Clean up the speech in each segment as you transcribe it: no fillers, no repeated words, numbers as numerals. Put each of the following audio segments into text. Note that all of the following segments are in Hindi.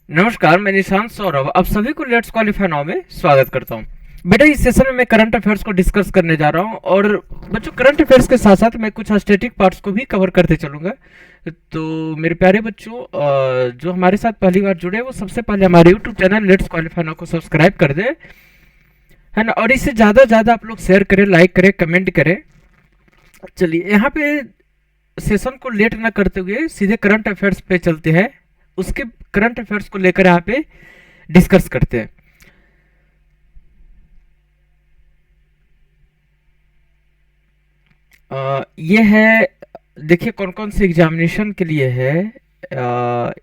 नमस्कार, मैं निशांत सौरभ आप सभी को लेट्स क्वालिफाई नाउ में स्वागत करता हूँ। बेटा, इस सेशन में मैं करंट अफेयर्स को डिस्कस करने जा रहा हूँ और बच्चों करंट अफेयर्स के साथ साथ मैं कुछ स्टैटिक पार्ट्स को भी कवर करते चलूंगा। तो मेरे प्यारे बच्चों, जो हमारे साथ पहली बार जुड़े वो सबसे पहले हमारे YouTube channel let's qualify now को सब्सक्राइब कर दे, है ना। और इसे ज़्यादा ज़्यादा आप लोग शेयर करें, लाइक करें, कमेंट करें। चलिए यहाँ पे सेशन को लेट ना करते हुए सीधे करंट अफेयर्स पे चलते हैं। उसके करंट अफेयर्स को लेकर यहाँ पे डिस्कस करते हैं। ये है, देखिए कौन कौन से एग्जामिनेशन के लिए है।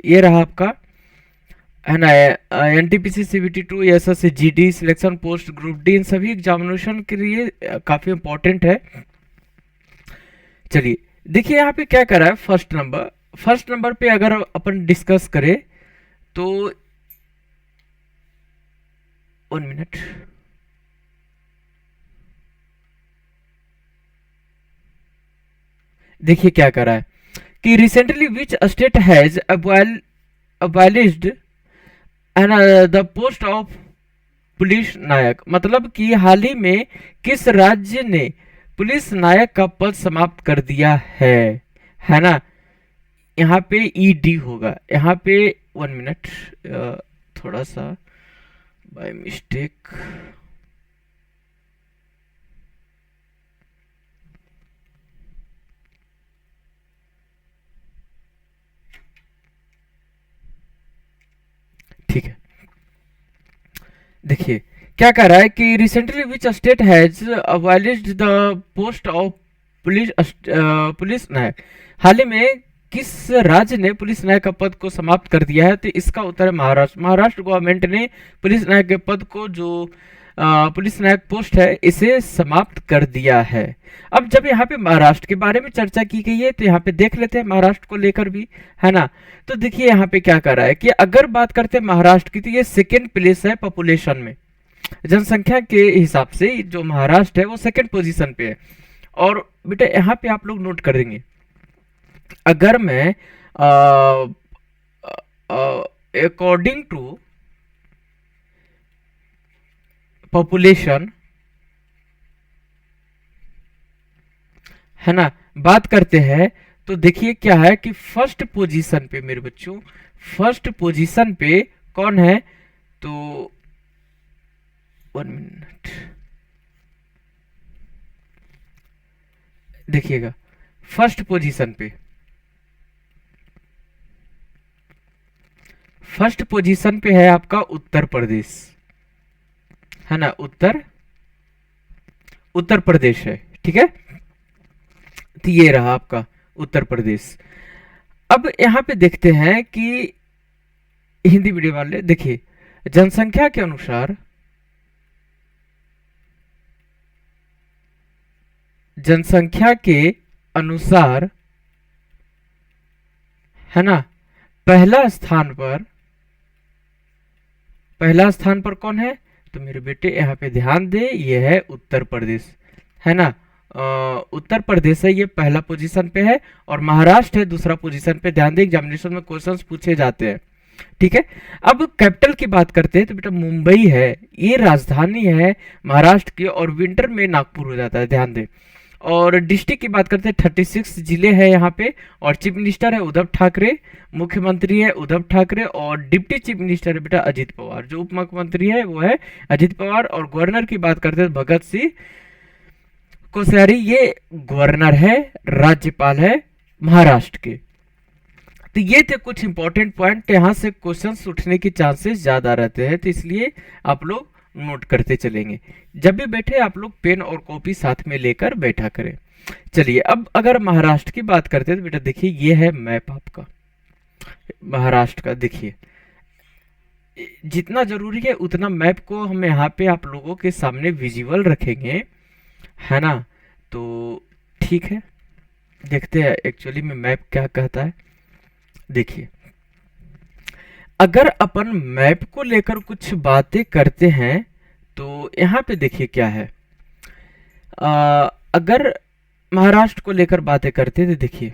ये रहा आपका, है ना, NTPC CBT 2 S S G D selection post group D, इन सभी एग्जामिनेशन के लिए काफ़ी इंपॉर्टेंट है। चलिए देखिए यहाँ पे क्या करा है। फर्स्ट नंबर पे अगर अपन डिस्कस करें तो 1 मिनट। देखिए क्या करा है कि recently which state has abolished and the post of police naik, मतलब कि हाल ही में किस राज्य ने पुलिस नायक का पद समाप्त कर दिया है ना। यहाँ पे ईडी होगा यहाँ पे। 1 मिनट, थोड़ा सा बाय मिस्टेक। ठीक है, देखिए क्या कह रहा है कि recently which state has abolished the post of police naik, हाल ही में किस राज्य ने पुलिस नायक का पद को समाप्त कर दिया है। तो इसका उत्तर है महाराष्ट्र। महाराष्ट्र गवर्नमेंट ने पुलिस नायक के पद को, जो पुलिस नायक पोस्ट है, इसे समाप्त कर दिया है। अब जब यहाँ पे महाराष्ट्र के बारे में चर्चा की गई है तो यहाँ पे देख लेते हैं महाराष्ट्र को लेकर भी, है ना। तो देखिए यहाँ पे क्या कर रहा है कि अगर बात करते हैं महाराष्ट्र की तो ये सेकेंड प्लेस है पॉपुलेशन में। जनसंख्या के हिसाब से जो महाराष्ट्र है वो सेकेंड पोजीशन पे है। और बेटा यहाँ पे आप लोग नोट कर देंगे, अगर मैं अकॉर्डिंग टू पॉपुलेशन, है ना, बात करते हैं तो देखिए क्या है कि फर्स्ट पोजीशन पे मेरे बच्चों, फर्स्ट पोजीशन पे कौन है। तो 1 मिनट, देखिएगा फर्स्ट पोजीशन पे, फर्स्ट पोजीशन पे है आपका उत्तर प्रदेश, है ना। उत्तर प्रदेश है, ठीक है। तो ये रहा आपका उत्तर प्रदेश। अब यहाँ पे देखते हैं कि हिंदी मीडियम वाले, देखिए जनसंख्या के अनुसार, जनसंख्या के अनुसार, है ना, पहला स्थान पर, पहला स्थान पर कौन है। तो मेरे बेटे यहाँ पे ध्यान दे, ये है उत्तर प्रदेश, है ना। उत्तर प्रदेश है, ये पहला पोजीशन पे है। और महाराष्ट्र है दूसरा पोजीशन पे। ध्यान दे एग्जामिनेशन में क्वेश्चंस पूछे जाते हैं, ठीक है। अब कैपिटल की बात करते हैं तो बेटा मुंबई है, ये राजधानी है महाराष्ट्र की, और विंटर में नागपुर हो जाता है, ध्यान दे। और डिस्ट्रिक्ट की बात करते हैं 36 जिले हैं यहाँ पे। और चीफ मिनिस्टर है उद्धव ठाकरे, मुख्यमंत्री है उद्धव ठाकरे, और डिप्टी चीफ मिनिस्टर है बेटा अजित पवार। जो उप मुख्यमंत्री है वो है अजित पवार। और गवर्नर की बात करते हैं भगत सिंह कोश्यारी, ये गवर्नर है, राज्यपाल है महाराष्ट्र के। तो ये थे कुछ इंपॉर्टेंट पॉइंट, यहाँ से क्वेश्चंस उठने की चांसेस ज्यादा रहते हैं, तो इसलिए आप लोग नोट करते चलेंगे। जब भी बैठे आप लोग पेन और कॉपी साथ में लेकर बैठा करें। चलिए अब अगर महाराष्ट्र की बात करते हैं तो बेटा देखिए ये है मैप आपका महाराष्ट्र का। देखिए जितना जरूरी है उतना मैप को हम यहाँ पे आप लोगों के सामने विजुअल रखेंगे, है ना। तो ठीक है, देखते हैं एक्चुअली में मैप क्या कहता है। देखिए अगर अपन मैप को लेकर कुछ बातें करते हैं तो यहाँ पे देखिए क्या है। अगर महाराष्ट्र को लेकर बातें करते हैं तो देखिए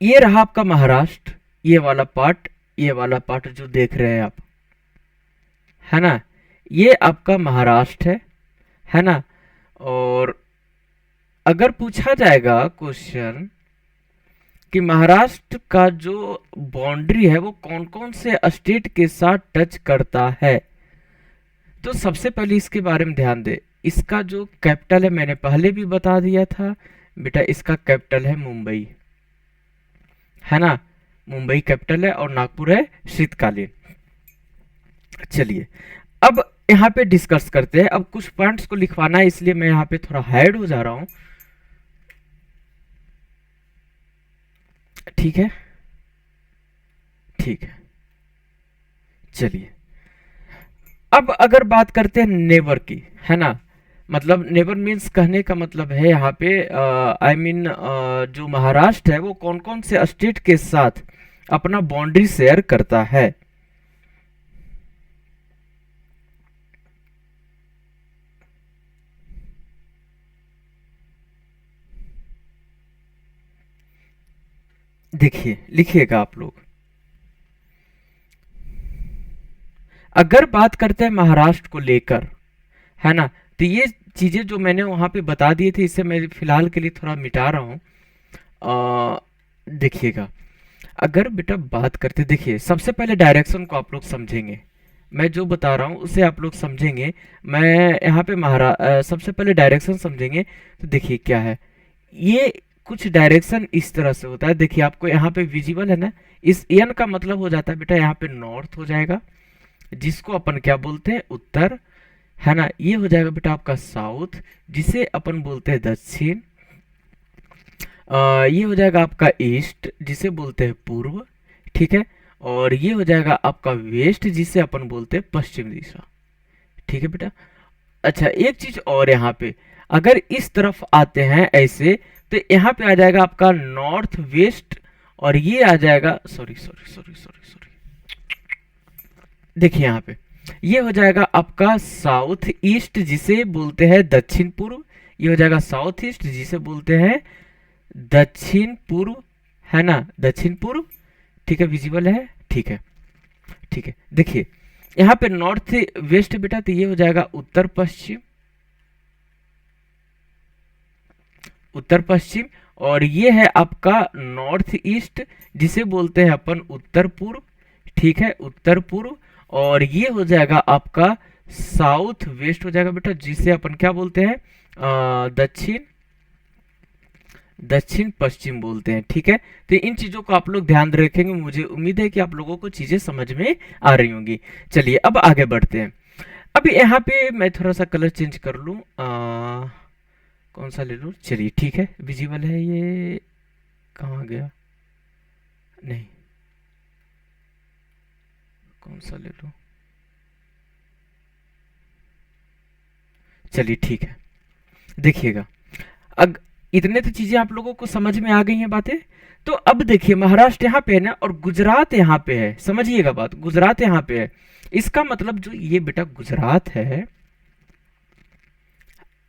ये रहा आपका महाराष्ट्र, ये वाला पार्ट जो देख रहे हैं आप, है ना, ये आपका महाराष्ट्र है ना। और अगर पूछा जाएगा क्वेश्चन कि महाराष्ट्र का जो बाउंड्री है वो कौन कौन से स्टेट के साथ टच करता है, तो सबसे पहले इसके बारे में ध्यान दे। इसका जो कैपिटल है मैंने पहले भी बता दिया था बेटा, इसका कैपिटल है मुंबई, है ना, मुंबई कैपिटल है और नागपुर है शीतकालीन। चलिए अब यहाँ पे डिस्कस करते हैं। अब कुछ पॉइंट्स को लिखवाना है इसलिए मैं यहाँ पे थोड़ा हाइड हो जा रहा हूं, ठीक है, ठीक है। चलिए अब अगर बात करते हैं नेबर की, है ना, मतलब नेबर मीन्स कहने का मतलब है यहाँ पे आई मीन जो महाराष्ट्र है वो कौन कौन से स्टेट के साथ अपना बाउंड्री शेयर करता है। देखिए लिखिएगा आप लोग। अगर बात करते हैं महाराष्ट्र को लेकर, है ना, तो ये चीजें जो मैंने वहां पे बता दिए थे इसे मैं फिलहाल के लिए थोड़ा मिटा रहा हूं। देखिएगा अगर बेटा बात करते, देखिए सबसे पहले डायरेक्शन को आप लोग समझेंगे, मैं जो बता रहा हूँ उसे आप लोग समझेंगे। मैं यहाँ पे सबसे पहले डायरेक्शन समझेंगे। तो देखिए क्या है, ये कुछ डायरेक्शन इस तरह से होता है। देखिए आपको यहाँ पे विजिबल है ना, इस एन का मतलब हो जाता है बेटा यहाँ पे नॉर्थ हो जाएगा, जिसको अपन क्या बोलते हैं उत्तर, है ना। ये हो जाएगा बेटा आपका साउथ, जिसे अपन बोलते हैं दक्षिण। ये हो जाएगा आपका ईस्ट, जिसे बोलते हैं पूर्व, ठीक है। और ये हो जाएगा आपका वेस्ट, जिसे अपन बोलते हैं पश्चिम दिशा, ठीक है बेटा। अच्छा एक चीज और यहाँ पे, अगर इस तरफ आते हैं ऐसे तो यहाँ पे आ जाएगा आपका नॉर्थ वेस्ट, और ये आ जाएगा sorry sorry sorry sorry sorry, देखिए यहाँ पे ये हो जाएगा आपका साउथ ईस्ट, जिसे बोलते हैं दक्षिण पूर्व। ये हो जाएगा साउथ ईस्ट, जिसे बोलते हैं दक्षिण पूर्व, है ना, दक्षिण पूर्व, ठीक है, विजिबल है, ठीक है, ठीक है। देखिए यहाँ पे नॉर्थ वेस्ट बेटा, तो ये हो जाएगा उत्तर पश्चिम, उत्तर पश्चिम। और ये है आपका नॉर्थ ईस्ट, जिसे बोलते हैं अपन उत्तर पूर्व, ठीक है, उत्तर पूर्व। और ये हो जाएगा आपका साउथ वेस्ट हो जाएगा बेटा, जिसे अपन क्या बोलते हैं दक्षिण, दक्षिण पश्चिम बोलते हैं, ठीक है। तो इन चीजों को आप लोग ध्यान रखेंगे, मुझे उम्मीद है कि आप लोगों को चीजें समझ में आ रही होंगी। चलिए अब आगे बढ़ते हैं। अब यहाँ पे मैं थोड़ा सा कलर चेंज कर लूं, कौन सा ले लूं, चलिए ठीक है, विजिबल है, ये कहाँ गया, नहीं, कौन सा ले लूं, चलिए ठीक है। देखिएगा अग इतने तो चीजें आप लोगों को समझ में आ गई हैं बातें। तो अब देखिए महाराष्ट्र यहाँ पे है ना, और गुजरात यहाँ पे है, समझिएगा बात, गुजरात यहाँ पे है। इसका मतलब जो ये बेटा गुजरात है,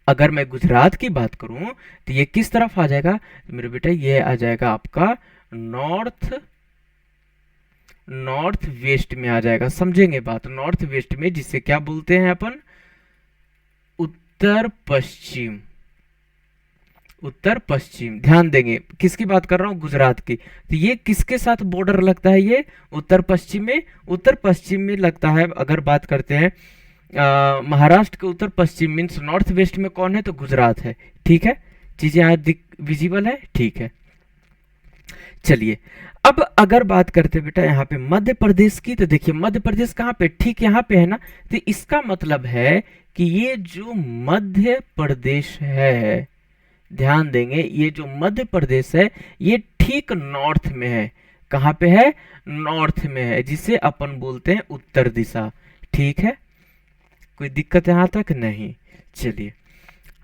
अगर मैं गुजरात की बात करूं तो ये किस तरफ आ जाएगा, तो मेरे बेटा ये आ जाएगा आपका नॉर्थ, नॉर्थ वेस्ट में आ जाएगा, समझेंगे बात, नॉर्थ वेस्ट में, जिसे क्या बोलते हैं अपन उत्तर पश्चिम, उत्तर पश्चिम। ध्यान देंगे किसकी बात कर रहा हूं, गुजरात की। तो ये किसके साथ बॉर्डर लगता है, ये उत्तर पश्चिम में, उत्तर पश्चिम में लगता है। अगर बात करते हैं महाराष्ट्र के उत्तर पश्चिम मीन्स नॉर्थ वेस्ट में कौन है, तो गुजरात है, ठीक है। चीजें यहाँ विजिबल है, ठीक है। चलिए अब अगर बात करते बेटा यहाँ पे मध्य प्रदेश की, तो देखिए मध्य प्रदेश कहाँ पे, ठीक यहाँ पे है ना। तो इसका मतलब है कि ये जो मध्य प्रदेश है, ध्यान देंगे, ये जो मध्य प्रदेश है ये ठीक नॉर्थ में है। कहाँ पे है, नॉर्थ में है, जिसे अपन बोलते हैं उत्तर दिशा, ठीक है। कोई दिक्कत यहां तक नहीं। चलिए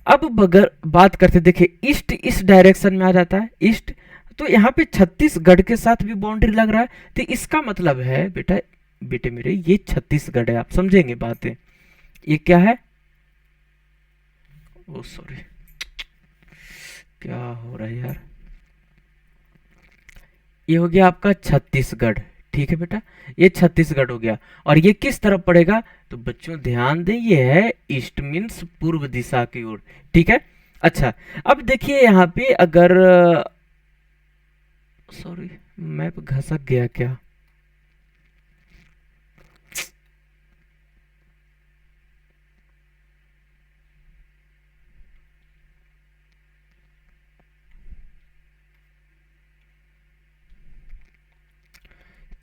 अब बगर बात करते, देखिए ईस्ट इस डायरेक्शन में आ जाता है, ईस्ट। तो यहाँ पे छत्तीसगढ़ के साथ भी बाउंड्री लग रहा है, तो इसका मतलब है बेटा, बेटे मेरे, ये छत्तीसगढ़ है, आप समझेंगे बातें। ये क्या है, ओ सॉरी, क्या हो रहा है यार, ये हो गया आपका छत्तीसगढ़। ठीक है बेटा, ये छत्तीसगढ़ हो गया। और ये किस तरफ पड़ेगा? तो बच्चों ध्यान दें, ये है ईस्ट मीन्स पूर्व दिशा की ओर। ठीक है। अच्छा, अब देखिए यहाँ पे अगर, सॉरी मैप घसक गया क्या?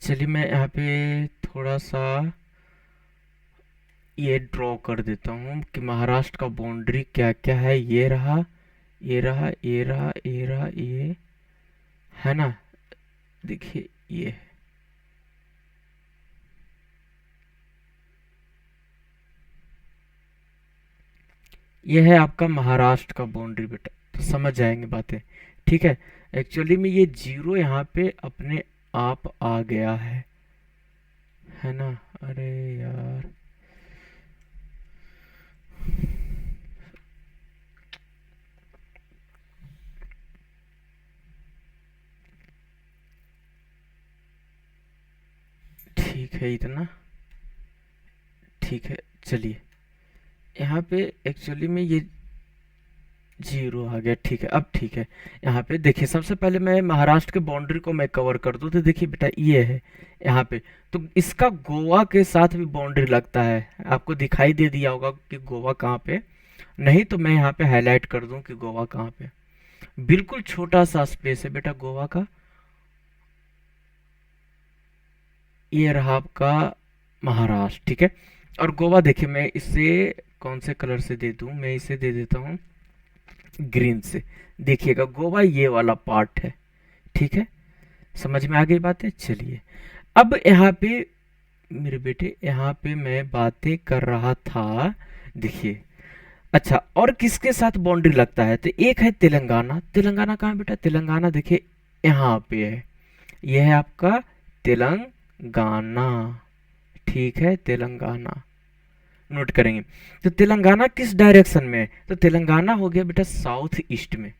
चलिए मैं यहाँ पे थोड़ा सा ये ड्रॉ कर देता हूँ कि महाराष्ट्र का बाउंड्री क्या क्या है। ये रहा, ये रहा, ये रहा, ये रहा, ये है ना। देखिए ये है आपका महाराष्ट्र का बाउंड्री बेटा, तो समझ जाएंगे बातें। ठीक है। एक्चुअली में ये जीरो यहाँ पे अपने आप आ गया है ना। अरे यार, ठीक है इतना, ठीक है। चलिए यहाँ पे एक्चुअली में ये जीरो आ गया। ठीक है, अब ठीक है। यहाँ पे देखिए, सबसे पहले मैं महाराष्ट्र के बाउंड्री को मैं कवर कर दूं, तो देखिए बेटा ये है यहाँ पे। तो इसका गोवा के साथ भी बाउंड्री लगता है, आपको दिखाई दे दिया होगा कि गोवा कहाँ पे। नहीं तो मैं यहाँ पे हाईलाइट कर दूं कि गोवा कहाँ पे। बिल्कुल छोटा सा स्पेस है बेटा गोवा का। ये रहा आपका महाराष्ट्र। ठीक है। और गोवा देखिए, मैं इसे कौन से कलर से दे दूं? मैं इसे दे देता हूँ ग्रीन से। देखिएगा गोवा ये वाला पार्ट है। ठीक है, समझ में आ गई बातें। चलिए अब यहाँ पे मेरे बेटे, यहाँ पे मैं बातें कर रहा था। देखिए, अच्छा और किसके साथ बाउंड्री लगता है? तो एक है तेलंगाना। तेलंगाना कहाँ है बेटा? तेलंगाना देखिए यहाँ पे है। यह है आपका तेलंगाना। ठीक है, तेलंगाना नोट करेंगे। तो तेलंगाना किस डायरेक्शन में है? तो तेलंगाना हो गया बेटा साउथ ईस्ट में।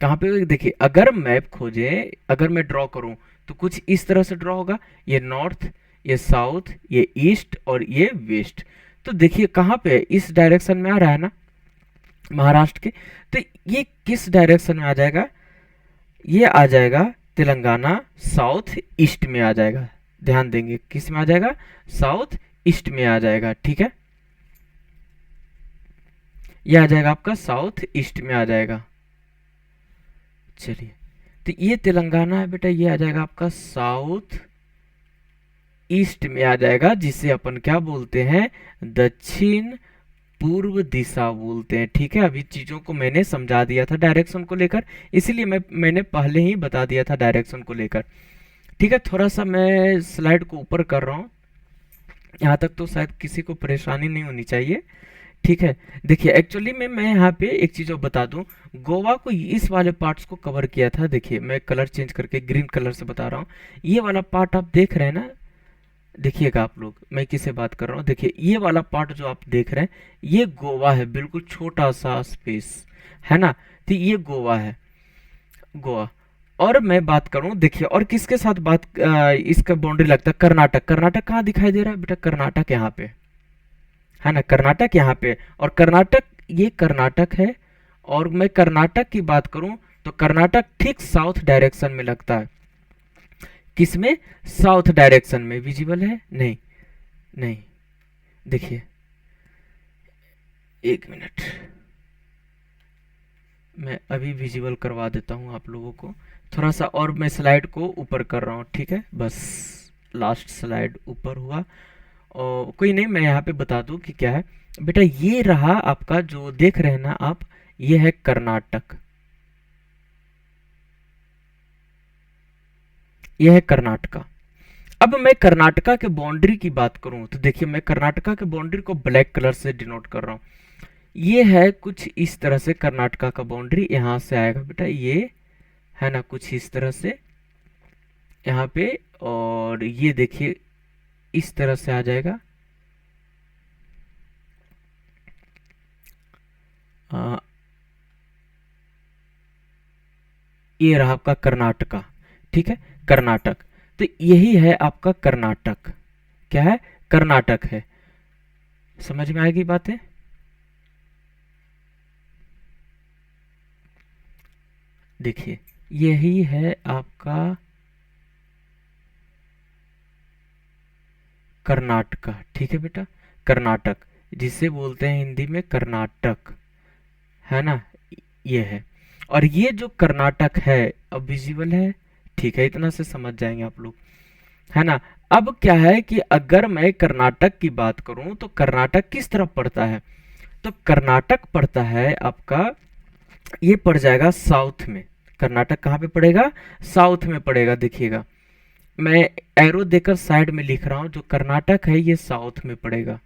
कहाँ पे? देखिए अगर मैप खोजे, अगर मैं ड्रॉ करूं तो कुछ इस तरह से ड्रॉ होगा। ये नॉर्थ, ये साउथ, ये ईस्ट और ये वेस्ट। तो देखिए कहाँ पे है? इस डायरेक्शन में आ रहा है ना महाराष्ट्र के। तो ये किस डायरेक्शन में आ जाएगा? ये आ जाएगा तेलंगाना साउथ ईस्ट में आ जाएगा। ध्यान देंगे किस में आ जाएगा? साउथ ईस्ट में आ जाएगा। ठीक है, ये आ जाएगा आपका साउथ ईस्ट में आ जाएगा। चलिए, तो ये तेलंगाना है बेटा, ये आ जाएगा आपका साउथ ईस्ट में आ जाएगा, जिसे अपन क्या बोलते हैं? दक्षिण पूर्व दिशा बोलते हैं। ठीक है, अभी चीजों को मैंने समझा दिया था डायरेक्शन को लेकर, इसीलिए मैंने पहले ही बता दिया था डायरेक्शन को लेकर। ठीक है, थोड़ा सा मैं स्लाइड को ऊपर कर रहा हूँ, यहाँ तक तो शायद किसी को परेशानी नहीं होनी चाहिए। ठीक है। देखिए एक्चुअली में मैं यहाँ पे एक चीज और बता दूं, गोवा को इस वाले पार्ट्स को कवर किया था। देखिए मैं कलर चेंज करके ग्रीन कलर से बता रहा हूँ। ये वाला पार्ट आप देख रहे हैं ना, देखिएगा आप लोग मैं किससे बात कर रहा हूँ। देखिए ये वाला पार्ट जो आप देख रहे हैं, ये गोवा है, बिल्कुल छोटा सा स्पेस है ना। तो ये गोवा है, गोवा। और मैं बात करूं, देखिए और किसके साथ इसका बाउंड्री लगता है? कर्नाटक। कर्नाटक कहाँ दिखाई दे रहा है बेटा? कर्नाटक यहाँ पे है ना, कर्नाटक यहाँ पे। और कर्नाटक, ये कर्नाटक है। और मैं कर्नाटक की बात करूं तो कर्नाटक ठीक साउथ डायरेक्शन में लगता है। किसमें? साउथ डायरेक्शन में। विजिबल है? नहीं, नहीं। देखिए एक मिनट, मैं अभी विजिबल करवा देता हूं आप लोगों को। थोड़ा सा और मैं स्लाइड को ऊपर कर रहा हूं। ठीक है, बस लास्ट स्लाइड ऊपर हुआ। और कोई नहीं, मैं यहाँ पे बता दूं कि क्या है बेटा। ये रहा आपका जो देख रहे हैं ना आप, ये है कर्नाटक। ये है कर्नाटका। अब मैं कर्नाटका के बाउंड्री की बात करूं तो देखिए मैं कर्नाटका के बाउंड्री को ब्लैक कलर से डिनोट कर रहा हूं। ये है कुछ इस तरह से कर्नाटका का बाउंड्री यहां से आएगा बेटा, ये है ना कुछ इस तरह से यहाँ पे। और ये देखिए इस तरह से आ जाएगा। ये रहा आपका कर्नाटका। ठीक है, कर्नाटक। तो यही है आपका कर्नाटक। क्या है? कर्नाटक है। समझ में आएगी बातें? देखिए, यही है आपका कर्नाटका। ठीक है बेटा, कर्नाटक, जिसे बोलते हैं हिंदी में कर्नाटक, है ना, ये है। और ये जो कर्नाटक है, अब विजिबल है, ठीक है, इतना से समझ जाएंगे आप लोग, है ना। अब क्या है कि अगर मैं कर्नाटक की बात करूं तो कर्नाटक किस तरफ पड़ता है? तो कर्नाटक पड़ता है आपका, ये पड़ जाएगा साउथ में। कर्नाटक कहाँ पे पड़ेगा? साउथ में पड़ेगा। देखिएगा, मैं एरो देकर साइड में लिख रहा हूं, जो कर्नाटक है ये साउथ में पड़ेगा।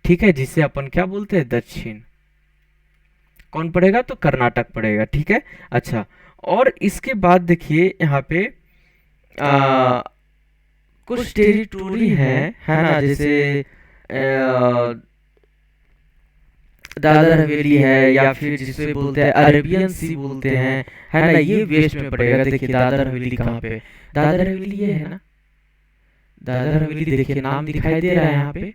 ठीक है, जिसे अपन क्या बोलते हैं? दक्षिण। कौन पड़ेगा? तो कर्नाटक पड़ेगा। ठीक है, अच्छा। और इसके बाद देखिए यहाँ पे आ, कुछ टेरिटोरी है ना, जैसे दादर हवेली है, या फिर जिसे बोलते हैं अरेबियन सी बोलते हैं, है ना, ये वेस्ट में पड़ेगा। देखिए दादर हवेली कहाँ पे? दादर हवेली ये है ना, दादर हवेली, देखिए नाम दिखाई दे रहा है यहाँ पे,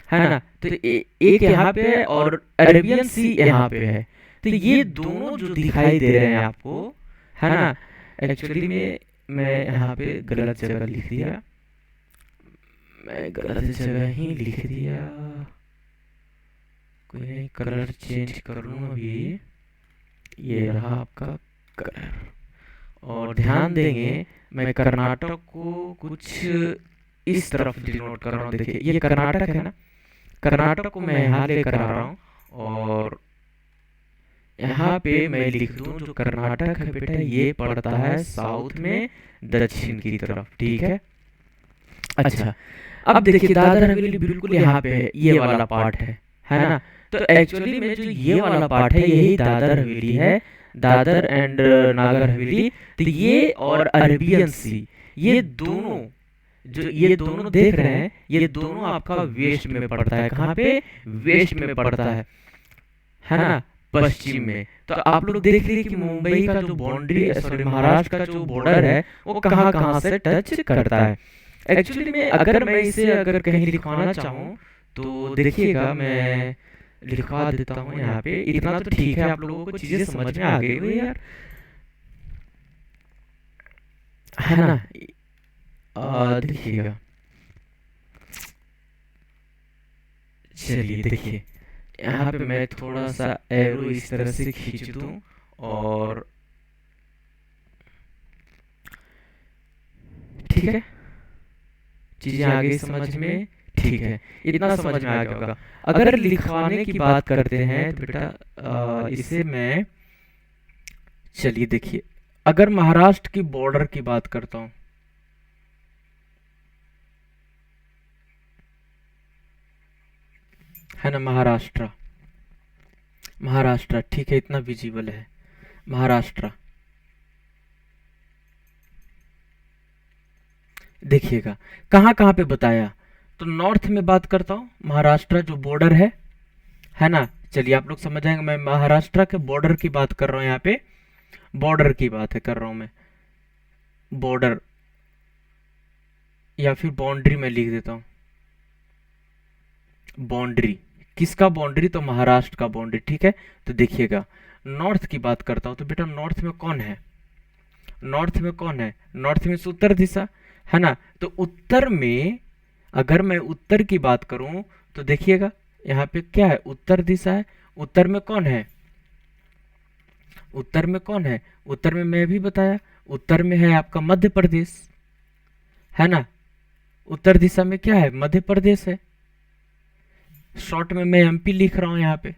है ना। तो एक यहाँ पे है और अरेबियन सी यहाँ पे है। तो ये दोनों जो दिखाई दे रहे हैं आपको, है ना, एक्चुअली में मैं यहाँ पे गलत जगह लिख दिया, मैं गलत जगह ही लिख दिया, कोई नहीं, कलर चेंज कर लूँ अभी। ये रहा आपका कलर। और ध्यान देंगे, मैं कर्नाटक को कुछ इस तरफ डिनोट कर रहा हूँ। देखिए ये कर्नाटक है ना, कर्नाटक को मैं यहाँ लेकर आ रहा हूँ, और यहाँ पे मैं लिख दूँ जो कर्नाटक है बेटा, ये पड़ता है साउथ में, दक्षिण की तरफ। ठीक है, अच्छा। अब देखिए दादर हवेली बिल्कुल यहाँ पे है, ये वाला पार्ट है ना। तो एक्चुअली में जो ये वाला पार्ट है यही दादर हवेली है, दादर एंड नागर हवेली। तो ये और अरेबियन सी, ये दोनों, जो ये दोनों देख रहे हैं, ये दोनों आपका वेस्ट में पड़ता है। कहाँ पे? वेस्ट में पड़ता है ना, पश्चिम में। तो आप लोग देख लीजिए कि मुंबई का जो बाउंड्री, सॉरी महाराष्ट्र का जो बॉर्डर है, वो कहाँ कहाँ से टच करता है। एक्चुअली में अगर मैं इसे अगर कहीं लिखवाना चाहूँ तो देखिएगा, मैं लिखवा देता हूँ यहाँ पे। इतना तो ठीक है, आप लोगों को चीजें समझ में आ गई हुई यार, है ना। देखिएगा, चलिए देखिए, यहाँ पे मैं थोड़ा सा एरो इस तरह से खींच दूं, और ठीक है, चीजें आ गई समझ में। ठीक है, इतना समझ में आ गया होगा। अगर लिखवाने की बात करते हैं तो बेटा इसे मैं, चलिए देखिए, अगर महाराष्ट्र की बॉर्डर की बात करता हूं, है ना, महाराष्ट्र, महाराष्ट्र, ठीक है, इतना विजिबल है महाराष्ट्र। देखिएगा कहाँ कहाँ पे बताया, तो नॉर्थ में बात करता हूँ, महाराष्ट्र जो बॉर्डर है ना। चलिए आप लोग समझ जाएंगे, मैं महाराष्ट्र के बॉर्डर की बात कर रहा हूँ, यहाँ पे बॉर्डर की बात है कर रहा हूँ मैं, बॉर्डर या फिर बाउंड्री में लिख देता हूँ। बाउंड्री, किसका बाउंड्री? तो महाराष्ट्र का बाउंड्री। ठीक है, तो देखिएगा नॉर्थ की बात करता हूँ, तो बेटा नॉर्थ में कौन है? नॉर्थ में कौन है? नॉर्थ में उत्तर दिशा, है ना। तो उत्तर में, अगर मैं उत्तर की बात करूं तो देखिएगा यहाँ पे क्या है? उत्तर दिशा है। उत्तर में कौन है? उत्तर में कौन है? उत्तर में मैं भी बताया, उत्तर में है आपका मध्य प्रदेश, है ना। उत्तर दिशा में क्या है? मध्य प्रदेश है। शॉर्ट में मैं एमपी लिख रहा हूं, यहाँ पे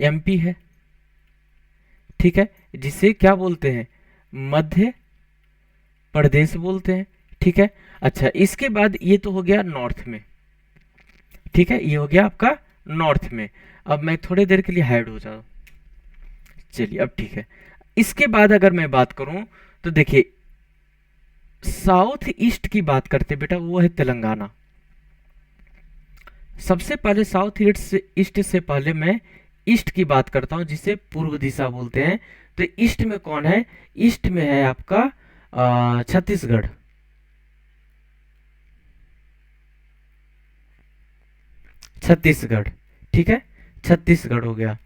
एमपी है। ठीक है, जिसे क्या बोलते हैं? मध्य प्रदेश बोलते हैं। ठीक है, अच्छा, इसके बाद ये तो हो गया नॉर्थ में। ठीक है, ये हो गया आपका नॉर्थ में। अब मैं थोड़ी देर के लिए हाइड हो जाऊं, चलिए अब ठीक है। इसके बाद अगर मैं बात करूं तो देखिए, साउथ ईस्ट की बात करते बेटा, वो है तेलंगाना। सबसे पहले साउथ ईस्ट से पहले मैं ईस्ट की बात करता हूं, जिसे पूर्व दिशा बोलते हैं, तो ईस्ट में कौन है? ईस्ट में है आपका छत्तीसगढ़। छत्तीसगढ़, ठीक है, छत्तीसगढ़ हो गया,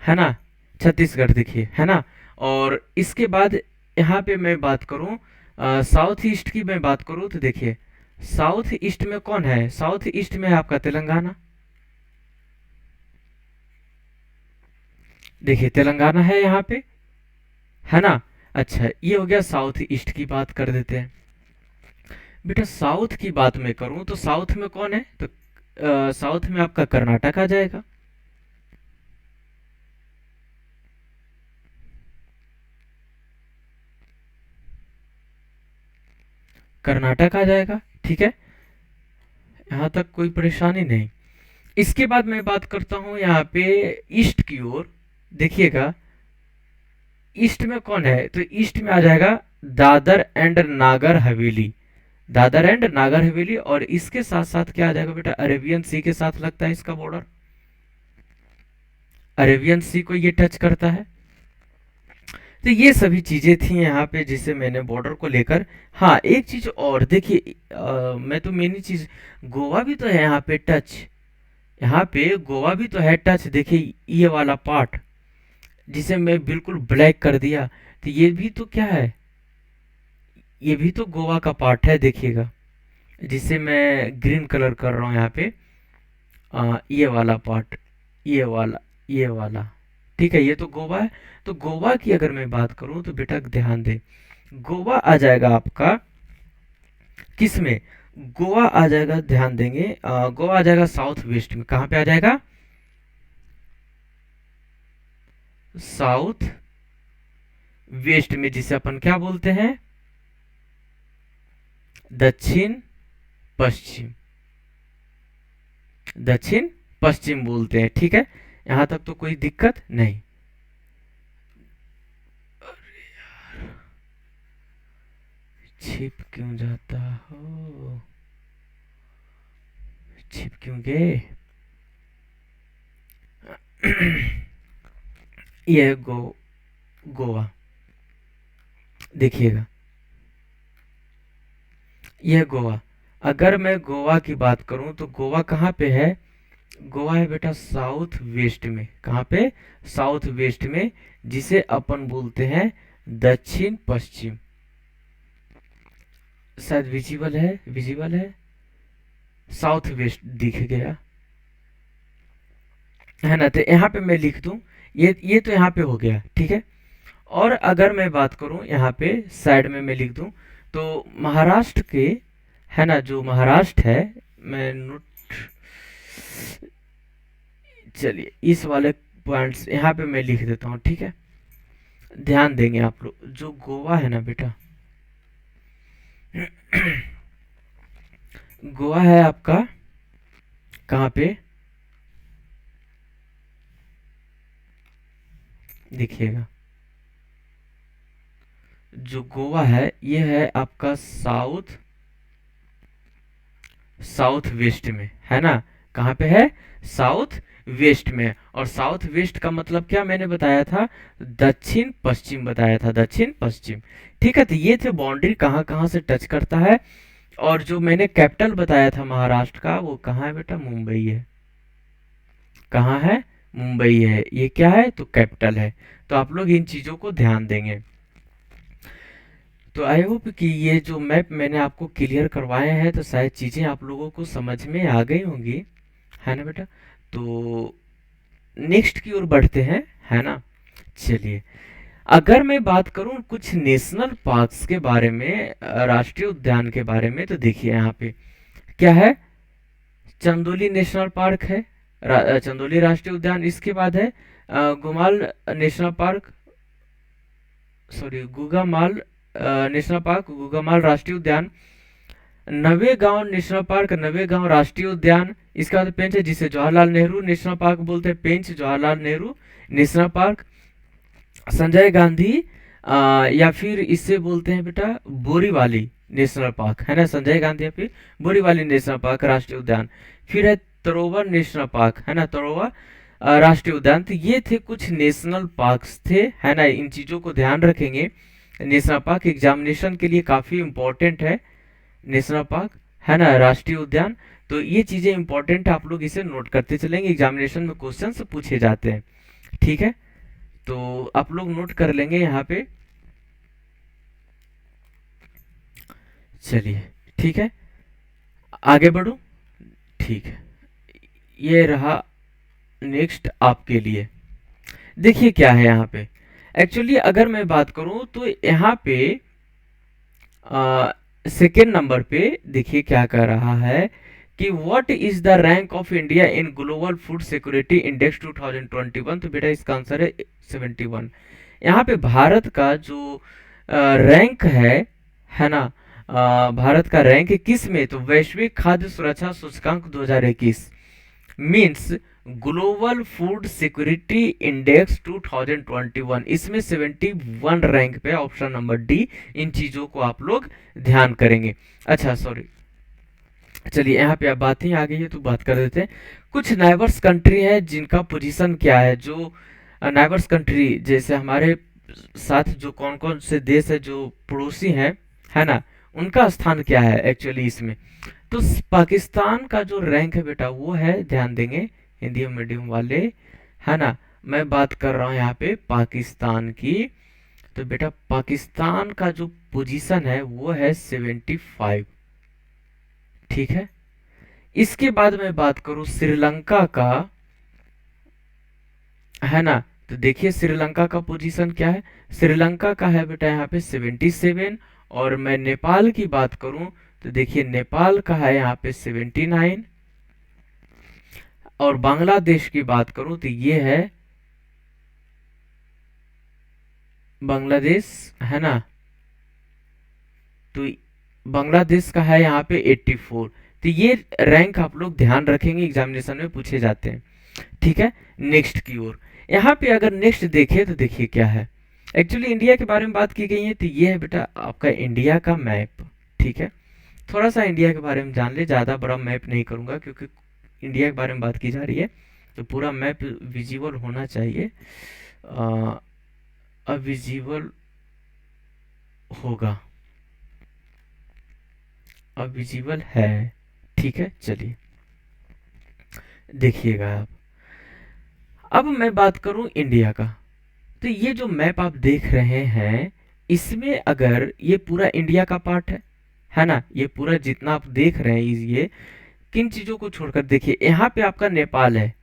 है ना, छत्तीसगढ़ देखिए, है ना। और इसके बाद यहाँ पे मैं बात करूँ साउथ ईस्ट की, मैं बात करूँ तो देखिए साउथ ईस्ट में कौन है? साउथ ईस्ट में है आपका तेलंगाना। देखिए तेलंगाना है यहाँ पे, है ना। अच्छा, ये हो गया साउथ ईस्ट की बात कर देते हैं। बेटा साउथ की बात मैं करूं तो साउथ में कौन है? तो साउथ में आपका कर्नाटक आ जाएगा। कर्नाटक आ जाएगा, ठीक है, यहाँ तक कोई परेशानी नहीं। इसके बाद मैं बात करता हूँ यहाँ पे ईस्ट की ओर। देखिएगा ईस्ट में कौन है? तो ईस्ट में आ जाएगा दादर एंड नागर हवेली। दादर एंड नागर हवेली, और इसके साथ साथ क्या आ जाएगा बेटा? अरेबियन सी के साथ लगता है इसका बॉर्डर। अरेबियन सी को ये टच करता है। तो ये सभी चीजें थी यहाँ पे जिसे मैंने बॉर्डर को लेकर। हाँ, एक चीज और देखिए, मैं तो मेन चीज, गोवा भी तो है यहाँ पे टच। यहाँ पे गोवा भी तो है टच। देखिए ये वाला पार्ट जिसे मैं बिल्कुल ब्लैक कर दिया, तो ये भी तो क्या है? ये भी तो गोवा का पार्ट है, देखिएगा, जिसे मैं ग्रीन कलर कर रहा हूँ यहाँ पे। ये वाला पार्ट, ये वाला, ये वाला, ठीक है, ये तो गोवा है। तो गोवा की अगर मैं बात करूं तो बेटा ध्यान दे, गोवा आ जाएगा आपका किस में? गोवा आ जाएगा, ध्यान देंगे, गोवा आ जाएगा साउथ वेस्ट में। कहां पे आ जाएगा? साउथ वेस्ट में, जिसे अपन क्या बोलते हैं? दक्षिण पश्चिम। दक्षिण पश्चिम बोलते हैं, ठीक है, यहां तक तो कोई दिक्कत नहीं। छिप क्यों जाता हो? छिप क्यों गए? ये गोवा, देखिएगा यह गोवा। अगर मैं गोवा की बात करूं तो गोवा कहाँ पे है? गोवा है बेटा साउथ वेस्ट में। कहाँ पे? साउथ वेस्ट में, जिसे अपन बोलते हैं दक्षिण पश्चिम। शायद विजिबल है, विजिबल है, साउथ वेस्ट दिख गया, है ना। तो यहाँ पे मैं लिख दूं, ये तो यहाँ पे हो गया, ठीक है। और अगर मैं बात करूं यहाँ पे साइड में मैं लिख दूं तो महाराष्ट्र के, है ना, जो महाराष्ट्र है, मैं नोट, चलिए इस वाले पॉइंट्स यहाँ पे मैं लिख देता हूँ, ठीक है। ध्यान देंगे आप लोग, जो गोवा है ना बेटा, गोवा है आपका कहाँ पे? देखिएगा जो गोवा है ये है आपका साउथ, साउथ वेस्ट में, है ना। कहाँ पे है? साउथ वेस्ट में। और साउथ वेस्ट का मतलब क्या मैंने बताया था? दक्षिण पश्चिम बताया था, दक्षिण पश्चिम, ठीक है। तो ये थे बाउंड्री कहाँ कहाँ से टच करता है। और जो मैंने कैपिटल बताया था महाराष्ट्र का, वो कहाँ है बेटा? मुंबई है। कहाँ है? मुंबई है। ये क्या है? तो कैपिटल है। तो आप लोग इन चीजों को ध्यान देंगे। तो आई होप कि ये जो मैप मैंने आपको क्लियर करवाए हैं तो शायद चीज़ें आप लोगों को समझ में आ गई होंगी, है ना बेटा। तो नेक्स्ट की ओर बढ़ते हैं, है ना। चलिए, अगर मैं बात करूं कुछ नेशनल पार्क्स के बारे में, राष्ट्रीय उद्यान के बारे में, तो देखिए यहाँ पे क्या है? चंदोली नेशनल पार्क है, चंदोली राष्ट्रीय उद्यान। इसके बाद है Gumal national park, sorry Gugamal national park, Gugamal राष्ट्रीय उद्यान। नवेगांव नेशनल पार्क, नवेगांव राष्ट्रीय उद्यान। इसके बाद पेंच है जिसे जवाहरलाल नेहरू नेशनल पार्क बोलते हैं, पेंच जवाहरलाल नेहरू नेशनल पार्क। संजय गांधी या फिर इसे बोलते हैं बेटा बोरीवाली नेशनल पार्क, है ना, संजय गांधी या फिर बोरीवाली नेशनल पार्क राष्ट्रीय उद्यान। फिर है तरोवर नेशनल पार्क, है ना, तरोवा राष्ट्रीय उद्यान। तो ये थे कुछ नेशनल पार्क्स थे, है ना, इन चीज़ों को ध्यान रखेंगे। नेशनल पार्क एग्जामिनेशन के लिए काफ़ी इम्पोर्टेंट है, नेशनल पार्क, है ना, राष्ट्रीय उद्यान। तो ये चीज़ें इंपॉर्टेंट है, आप लोग इसे नोट करते चलेंगे, एग्जामिनेशन में क्वेश्चन पूछे जाते हैं। ठीक है, तो आप लोग नोट कर लेंगे यहाँ पे। चलिए ठीक है, आगे बढ़ो। ठीक है, ये रहा नेक्स्ट आपके लिए। देखिए क्या है यहाँ पे, एक्चुअली अगर मैं बात करूँ तो यहाँ पे सेकेंड नंबर पे देखिए क्या कह रहा है कि what is the rank of India in global food security index 2021। तो बेटा इसका आंसर है 71। यहाँ पे भारत का जो रैंक है ना, भारत का रैंक किस में, तो वैश्विक खाद्य सुरक्षा सूचकांक 2021 means global food security index 2021, इसमें 71 रैंक पे, ऑप्शन नंबर डी। इन चीजों को आप लोग ध्यान करेंगे। अच्छा सॉरी, चलिए यहाँ पे अब बात ही आ गई है तो बात कर देते हैं। कुछ नाइबर्स कंट्री है जिनका पोजीशन क्या है, जो नाइबर्स कंट्री जैसे हमारे साथ जो कौन कौन से देश है जो पड़ोसी हैं, है ना, उनका स्थान क्या है एक्चुअली इसमें। तो पाकिस्तान का जो रैंक है बेटा वो है, ध्यान देंगे हिंदी मीडियम वाले, है ना, मैं बात कर रहा हूँ यहाँ पे पाकिस्तान की। तो बेटा पाकिस्तान का जो पोजीशन है वो है 75। ठीक है, इसके बाद मैं बात करूं श्रीलंका का, है ना, तो देखिए श्रीलंका का पोजीशन क्या है। श्रीलंका का है बेटा यहाँ पे 77। और मैं नेपाल की बात करूं तो देखिए नेपाल का है यहाँ पे 79। और बांग्लादेश की बात करूं तो ये है बांग्लादेश, है ना, तो बांग्लादेश का है यहाँ पे 84। तो ये रैंक आप लोग ध्यान रखेंगे, एग्जामिनेशन में पूछे जाते हैं। ठीक है, नेक्स्ट की ओर यहाँ पे अगर नेक्स्ट देखें तो देखिए क्या है, एक्चुअली इंडिया के बारे में बात की गई है। तो ये है बेटा आपका इंडिया का मैप। ठीक है, थोड़ा सा इंडिया के बारे में जान ले, ज़्यादा बड़ा मैप नहीं करूँगा क्योंकि इंडिया के बारे में बात की जा रही है तो पूरा मैप विजिबल होना चाहिए। अब विजिबल होगा, अब विजिबल है। ठीक है, चलिए देखिएगा आप। अब मैं बात करूं इंडिया का, तो ये जो मैप आप देख रहे हैं इसमें अगर ये पूरा इंडिया का पार्ट है ना, ये पूरा जितना आप देख रहे हैं ये किन चीजों को छोड़कर देखिए, यहाँ पे आपका नेपाल है,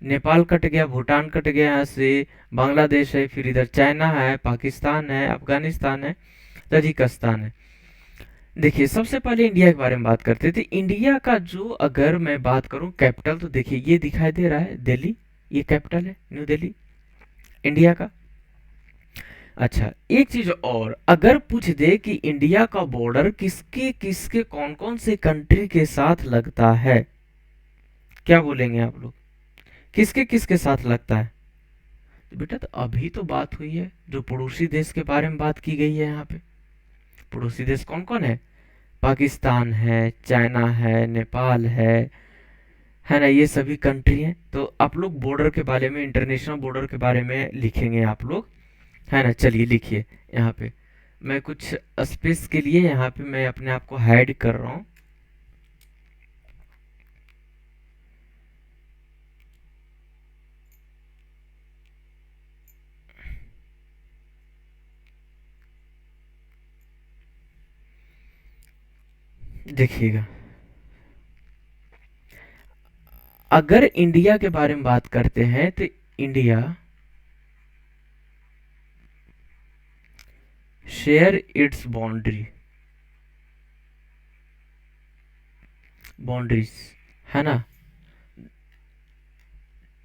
नेपाल कट गया, भूटान कट गया यहाँ से, बांग्लादेश है, फिर इधर चाइना है, पाकिस्तान है, अफगानिस्तान है, तजिकिस्तान है। देखिए सबसे पहले इंडिया के बारे में बात करते थे। इंडिया का जो अगर मैं बात करूं कैपिटल, तो देखिए ये दिखाई दे रहा है दिल्ली, ये कैपिटल है न्यू दिल्ली इंडिया का। अच्छा एक चीज और, अगर पूछ दे कि इंडिया का बॉर्डर किसके किसके कौन कौन से कंट्री के साथ लगता है, क्या बोलेंगे आप लोग, किसके किसके साथ लगता है। तो बेटा तो अभी तो बात हुई है, जो पड़ोसी देश के बारे में बात की गई है यहाँ पे। पड़ोसी देश कौन कौन है, पाकिस्तान है, चाइना है, नेपाल है ना, ये सभी कंट्री हैं। तो आप लोग बॉर्डर के बारे में, इंटरनेशनल बॉर्डर के बारे में लिखेंगे आप लोग, है ना। चलिए लिखिए यहाँ पे, मैं कुछ स्पेस के लिए यहाँ पे मैं अपने आप को हाइड कर रहा हूँ। देखिएगा अगर इंडिया के बारे में बात करते हैं तो इंडिया शेयर इट्स बाउंड्रीज, है ना,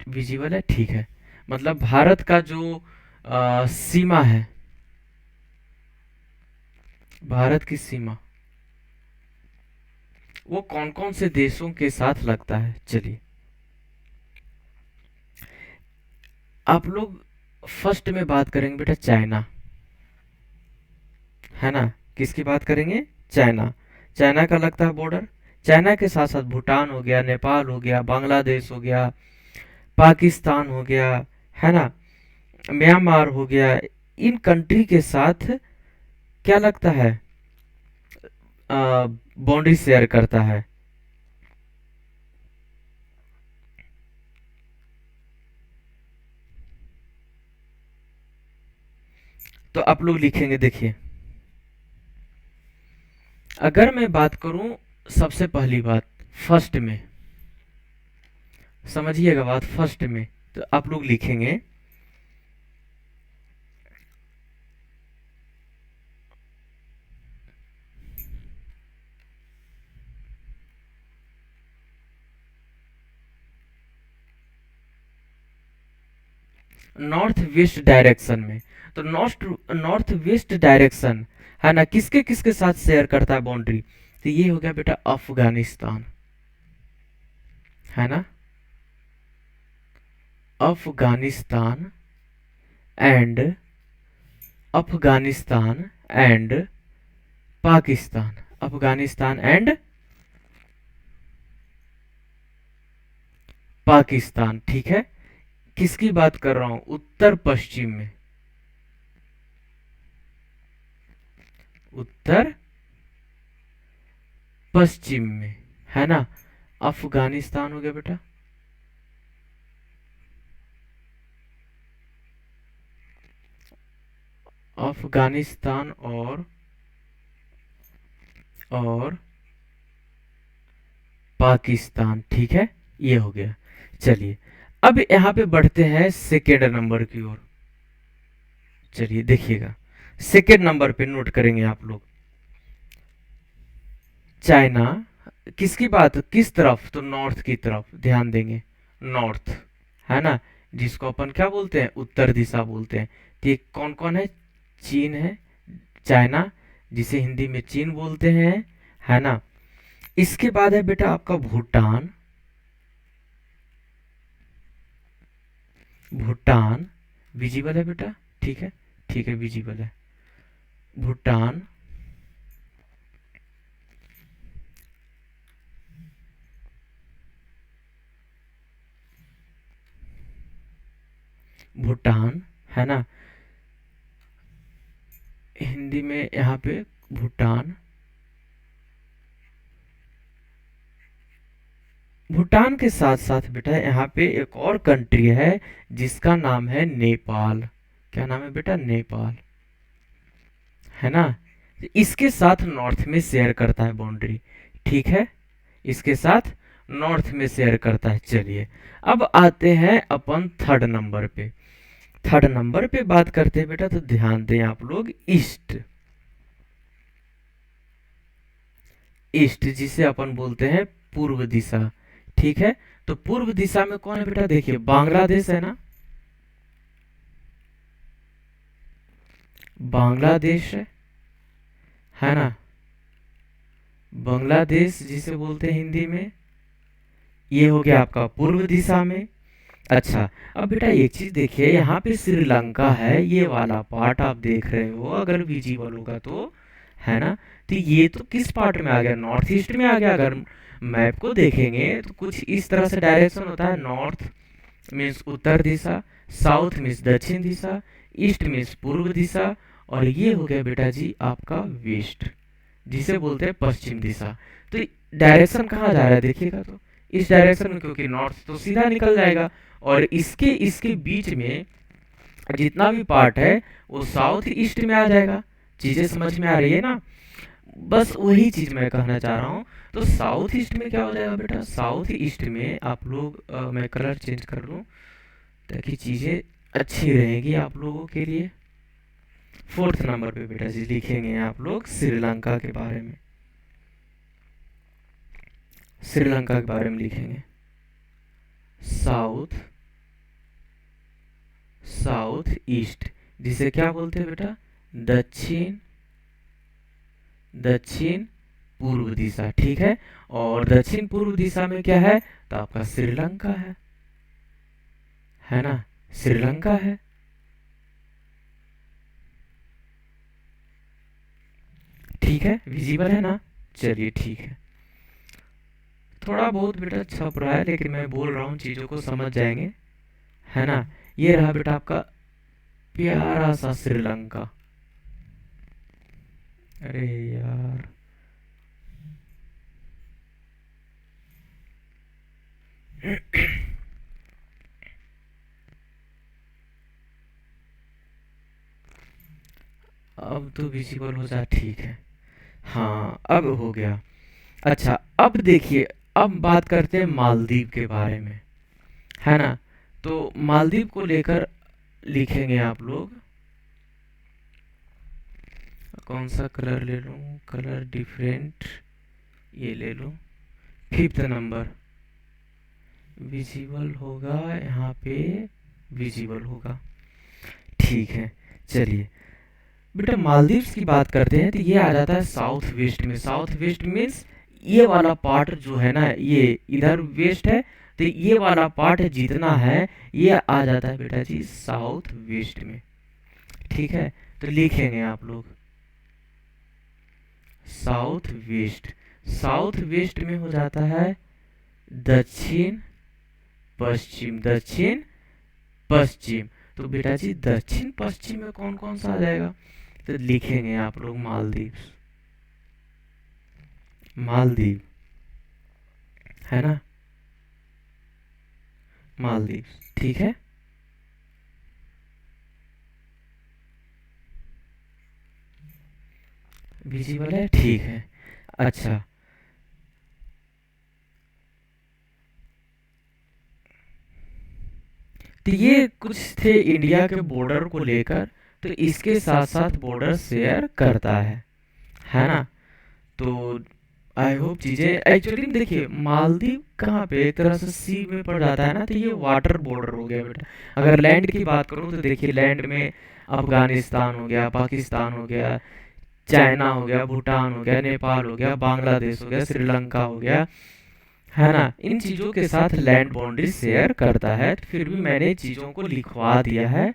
विजिबल है। ठीक है, मतलब भारत का जो सीमा है, भारत की सीमा वो कौन कौन से देशों के साथ लगता है। चलिए आप लोग फर्स्ट में बात करेंगे बेटा चाइना, है ना, किसकी बात करेंगे, चाइना। चाइना का लगता है बॉर्डर, चाइना के साथ साथ भूटान हो गया, नेपाल हो गया, बांग्लादेश हो गया, पाकिस्तान हो गया, है ना, म्यांमार हो गया, इन कंट्री के साथ क्या लगता है, बाउंड्री शेयर करता है। तो आप लोग लिखेंगे, देखिए, अगर मैं बात करूं सबसे पहली बात फर्स्ट में, समझिएगा बात फर्स्ट में, तो आप लोग लिखेंगे नॉर्थ वेस्ट डायरेक्शन में। तो नॉर्थ वेस्ट डायरेक्शन, है ना, किसके किसके साथ शेयर करता है बाउंड्री, तो ये हो गया बेटा अफगानिस्तान, है ना, Afghanistan and Afghanistan and Pakistan, Afghanistan and Pakistan, ठीक है। किसकी बात कर रहा हूं, उत्तर पश्चिम में, उत्तर पश्चिम में, है ना, अफगानिस्तान हो गया बेटा, अफगानिस्तान और पाकिस्तान, ठीक है, ये हो गया। चलिए अब यहाँ पे बढ़ते हैं सेकेंड नंबर की ओर। चलिए देखिएगा, सेकेंड नंबर पे नोट करेंगे आप लोग, चाइना, किसकी बात, किस तरफ, तो नॉर्थ की तरफ ध्यान देंगे, नॉर्थ, है ना, जिसको अपन क्या बोलते हैं, उत्तर दिशा बोलते हैं। तो ये कौन कौन है, चीन है, चाइना, जिसे हिंदी में चीन बोलते हैं, है ना। इसके बाद है बेटा आपका भूटान, भूटान विजिबल है बेटा, ठीक है, ठीक है, विजिबल है, भूटान, भूटान, है ना, हिंदी में यहाँ पे भूटान, भूटान के साथ साथ बेटा यहाँ पे एक और कंट्री है जिसका नाम है नेपाल। क्या नाम है बेटा, नेपाल, है ना। इसके साथ नॉर्थ में शेयर करता है बाउंड्री, ठीक है, इसके साथ नॉर्थ में शेयर करता है। चलिए अब आते हैं अपन थर्ड नंबर पे। थर्ड नंबर पे बात करते हैं बेटा, तो ध्यान दें आप लोग, ईस्ट, ईस्ट जिसे अपन बोलते हैं पूर्व दिशा, ठीक है। तो पूर्व दिशा में कौन है बेटा, देखिए बांग्लादेश है ना, बांग्लादेश है ना, बांग्लादेश जिसे बोलते हैं हिंदी में, ये हो गया आपका पूर्व दिशा में। अच्छा, अब बेटा एक चीज देखिए, यहाँ पे श्रीलंका है, ये वाला पार्ट आप देख रहे हो, अगर विजिबल होगा तो, है ना। तो ये तो किस पार्ट में आ गया, नॉर्थ ईस्ट में आ गया। अगर मैप को देखेंगे तो कुछ इस तरह से डायरेक्शन होता है, नॉर्थ मीन्स उत्तर दिशा, साउथ मीन्स दक्षिण दिशा, ईस्ट मीन्स पूर्व दिशा, और ये हो गया बेटा जी आपका वेस्ट, जिसे बोलते हैं पश्चिम दिशा। तो डायरेक्शन कहाँ जा रहा है देखिएगा, तो इस डायरेक्शन में, क्योंकि नॉर्थ तो सीधा निकल जाएगा, और इसके इसके बीच में जितना भी पार्ट है वो साउथ ईस्ट में आ जाएगा। चीजें समझ में आ रही है ना, बस वही चीज मैं कहना चाह रहा हूँ। तो साउथ ईस्ट में क्या हो जाएगा बेटा, साउथ ईस्ट में आप लोग मैं कलर चेंज कर लूँ ताकि चीजें अच्छी रहेगी आप लोगों के लिए। फोर्थ नंबर पे बेटा जी लिखेंगे आप लोग श्रीलंका के बारे में, श्रीलंका के बारे में लिखेंगे, साउथ, साउथ ईस्ट जिसे क्या बोलते हैं बेटा, दक्षिण, दक्षिण पूर्व दिशा, ठीक है। और दक्षिण पूर्व दिशा में क्या है, तो आपका श्रीलंका है ना, श्रीलंका है। ठीक है, विजिबल है ना, चलिए ठीक है। थोड़ा बहुत बेटा छप रहा है, लेकिन मैं बोल रहा हूँ चीजों को समझ जाएंगे, है ना। ये रहा बेटा आपका प्यारा सा श्रीलंका। अरे यार, अब तो विजिबल हो जाए, ठीक है। हाँ, अब हो गया। अच्छा, अब देखिए, अब बात करते हैं मालदीव के बारे में, है ना। तो मालदीव को लेकर लिखेंगे आप लोग, कौन सा कलर ले लूँ, कलर डिफरेंट ये ले लूँ, 5th नंबर विजिबल होगा यहाँ पे, विजिबल होगा, ठीक है। चलिए बेटा, मालदीव्स की बात करते हैं तो ये आ जाता है साउथ वेस्ट में। साउथ वेस्ट मीन्स ये वाला पार्ट जो है ना, ये इधर वेस्ट है, तो ये वाला पार्ट जितना है ये आ जाता है बेटा जी साउथ वेस्ट में, ठीक है। तो लिखेंगे आप लोग साउथ वेस्ट। साउथ वेस्ट में हो जाता है दक्षिण पश्चिम, दक्षिण पश्चिम। तो बेटा जी दक्षिण पश्चिम में कौन कौन सा आ जाएगा, तो लिखेंगे आप लोग मालदीव, मालदीव, है ना, मालदीव, ठीक है। विजिबल है, ठीक है। अच्छा, तो ये कुछ थे इंडिया के बॉर्डर को लेकर। तो इसके साथ साथ बॉर्डर शेयर करता है ना। तो आई होप चीजें एक्चुअली देखिए, मालदीव कहाँ पे एक तरह से सी में पड़ जाता है ना, तो ये वाटर बॉर्डर हो गया बेटा। अगर लैंड की बात करूँ तो देखिए, लैंड में अफगानिस्तान हो गया, पाकिस्तान हो गया, चाइना हो गया, भूटान हो गया, नेपाल हो गया, बांग्लादेश हो गया, श्रीलंका हो गया, है ना। इन चीजों के साथ लैंड बाउंड्री शेयर करता है। तो फिर भी मैंने चीजों को लिखवा दिया है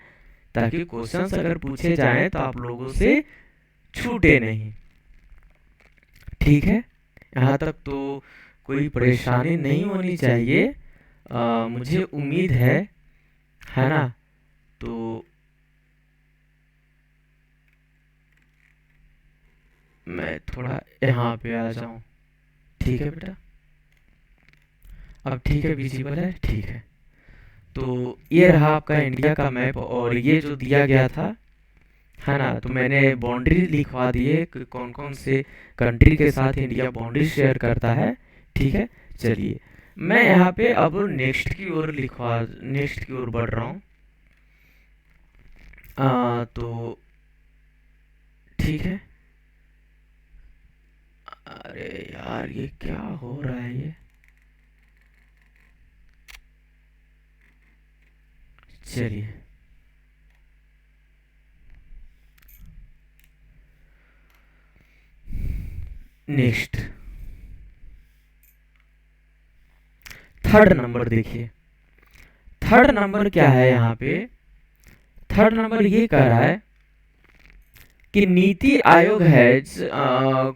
ताकि क्वेश्चंस अगर पूछे जाएं तो आप लोगों से छूटे नहीं, ठीक है। यहाँ तक तो कोई परेशानी नहीं होनी चाहिए, मुझे उम्मीद है ना। तो मैं थोड़ा यहाँ पे आ जाऊँ, ठीक है बेटा। अब ठीक है, विजिबल है, ठीक है। तो ये रहा आपका इंडिया का मैप, और ये जो दिया गया था, है ना, तो मैंने बाउंड्री लिखवा दी है कि कौन कौन से कंट्री के साथ इंडिया बाउंड्री शेयर करता है, ठीक है। चलिए मैं यहाँ पे अब नेक्स्ट की ओर बढ़ रहा हूँ। तो ठीक है। अरे यार, ये क्या हो रहा है ये, चलिए नेक्स्ट, थर्ड नंबर देखिए। थर्ड नंबर क्या है यहाँ पे, थर्ड नंबर ये कह रहा है कि NITI Aayog has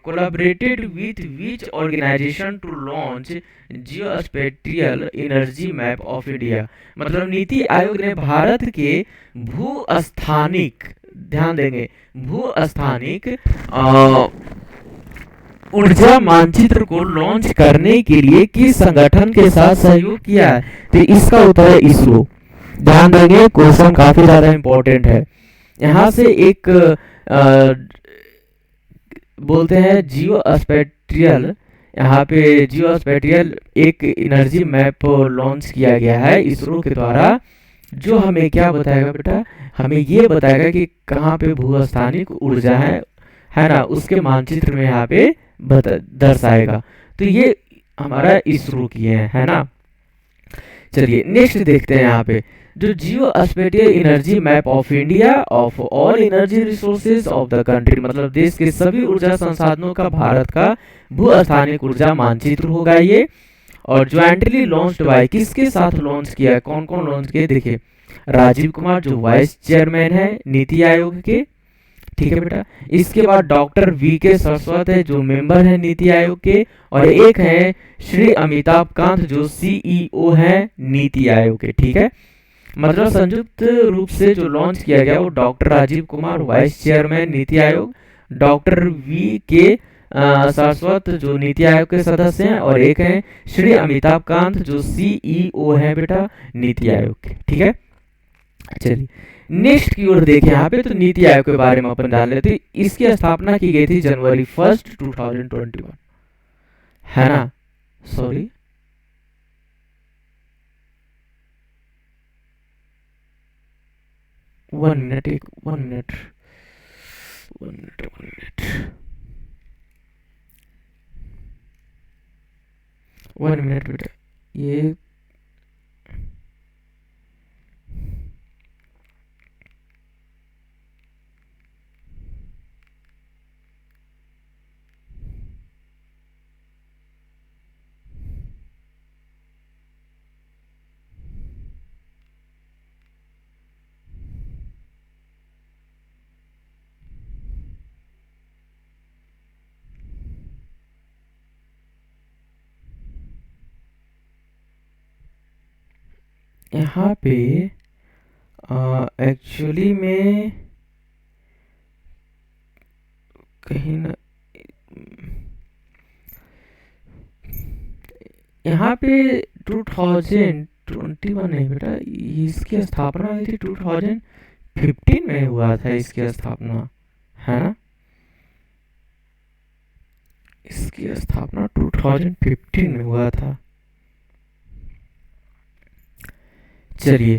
collaborated with which organisation to launch geospatial energy map of India. मतलब नीति आयोग ने भारत के भू स्थानिक, ध्यान देंगे, भू स्थानिक ऊर्जा मानचित्र को लॉन्च करने के लिए किस संगठन के साथ सहयोग किया है, तो इसका उत्तर है इसरो। ध्यान देंगे, क्वेश्चन काफी ज्यादा इंपॉर्टेंट है। यहाँ से एक बोलते हैं जियो स्पेटियल, यहाँ पे जियो स्पेटियल एक एनर्जी मैप लॉन्च किया गया है इसरो के द्वारा, जो हमें क्या बताएगा बेटा, हमें ये बताएगा कि कहाँ पे भूस्थानिक ऊर्जा है ना, उसके मानचित्र में यहाँ पे दर्शाएगा। तो ये हमारा इसरो की है ना। चलिए नेक्स्ट देखते हैं। यहाँ पे जो geospatial energy map of India of all energy resources of the country, मतलब देश के सभी ऊर्जा संसाधनों का भारत का भूस्थानिक ऊर्जा मानचित्र होगा ये। और ज्वाइंटली लॉन्च्ड बाय, किसके साथ लॉन्च किया है, कौन कौन लॉन्च किया, देखिए राजीव कुमार जो वाइस चेयरमैन है नीति आयोग के, ठीक है बेटा। इसके बाद डॉक्टर वी के सरस्वत है जो मेंबर है नीति आयोग के, और एक है श्री अमिताभ कांत जो सीईओ है नीति आयोग के, ठीक है। मतलब संयुक्त रूप से जो लॉन्च किया गया वो doctor Rajiv Kumar vice chairman NITI Aayog, doctor V के सारस्वत जो नीति आयोग के सदस्य हैं, और एक हैं श्री अमिताभ कांत जो सीईओ हैं बेटा नीति आयोग के। ठीक है, चलिए नेक्स्ट की ओर देखें। यहाँ पे तो नीति आयोग के बारे में अपन जान लेते हैं। इसकी स्थापना की गई थी जनवरी 1 2021, है ना। Sorry, one minute, one minute, one minute, one minute, one minute बेटा। ये यहाँ पे एक्चुअली में कहीं ना, यहाँ पे 2021 नहीं बेटा, इसकी स्थापना हुई थी 2015 में हुआ था इसकी स्थापना, है ना। इसकी स्थापना 2015 में हुआ था। चलिए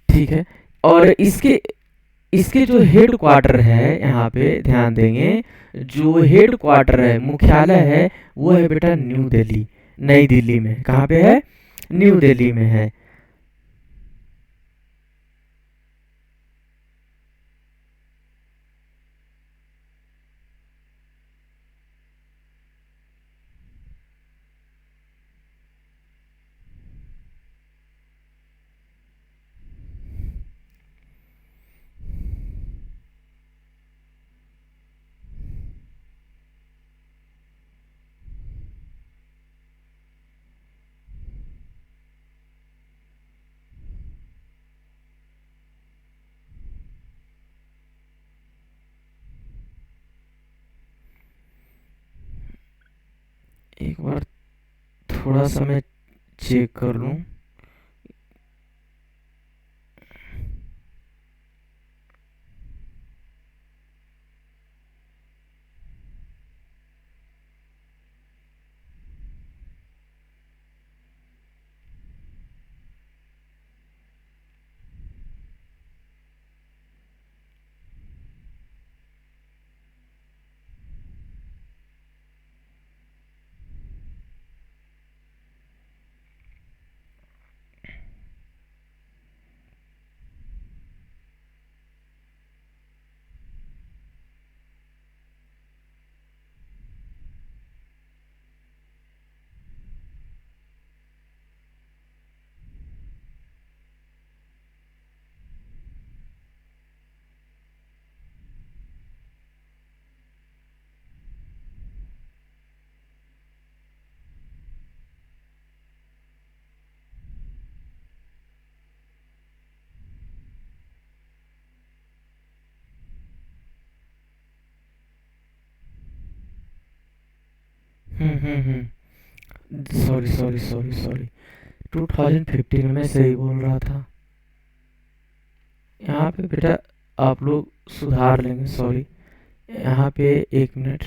ठीक है, और इसके इसके जो हेड क्वार्टर है, यहाँ पे ध्यान देंगे, जो हेड क्वार्टर है, मुख्यालय है, वो है बेटा न्यू दिल्ली, नई दिल्ली में। कहाँ पे है? न्यू दिल्ली में है। एक बार थोड़ा सा मैं चेक कर लूं। सॉरी सॉरी सॉरी सॉरी, 2015 में सही बोल रहा था। यहाँ पे बेटा आप लोग सुधार लेंगे, सॉरी। यहाँ पे एक मिनट,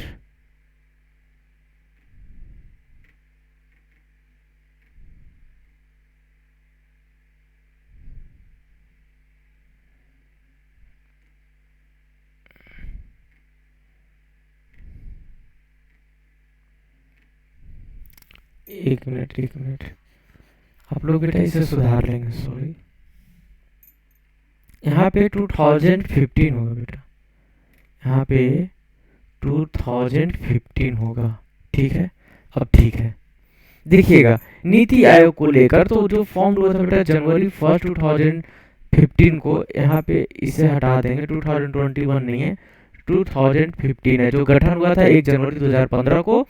एक मिनट, एक मिनट, आप लोग बेटा इसे सुधार लेंगे, सॉरी। यहाँ पे 2015 होगा बेटा, यहाँ पे 2015 होगा। ठीक है, अब ठीक है। देखिएगा नीति आयोग को लेकर तो जो फॉर्म हुआ था बेटा जनवरी 1 2015 को, यहाँ पे इसे हटा देंगे, 2021 नहीं है, 2015 है। जो गठन हुआ था 1 जनवरी 2015 को,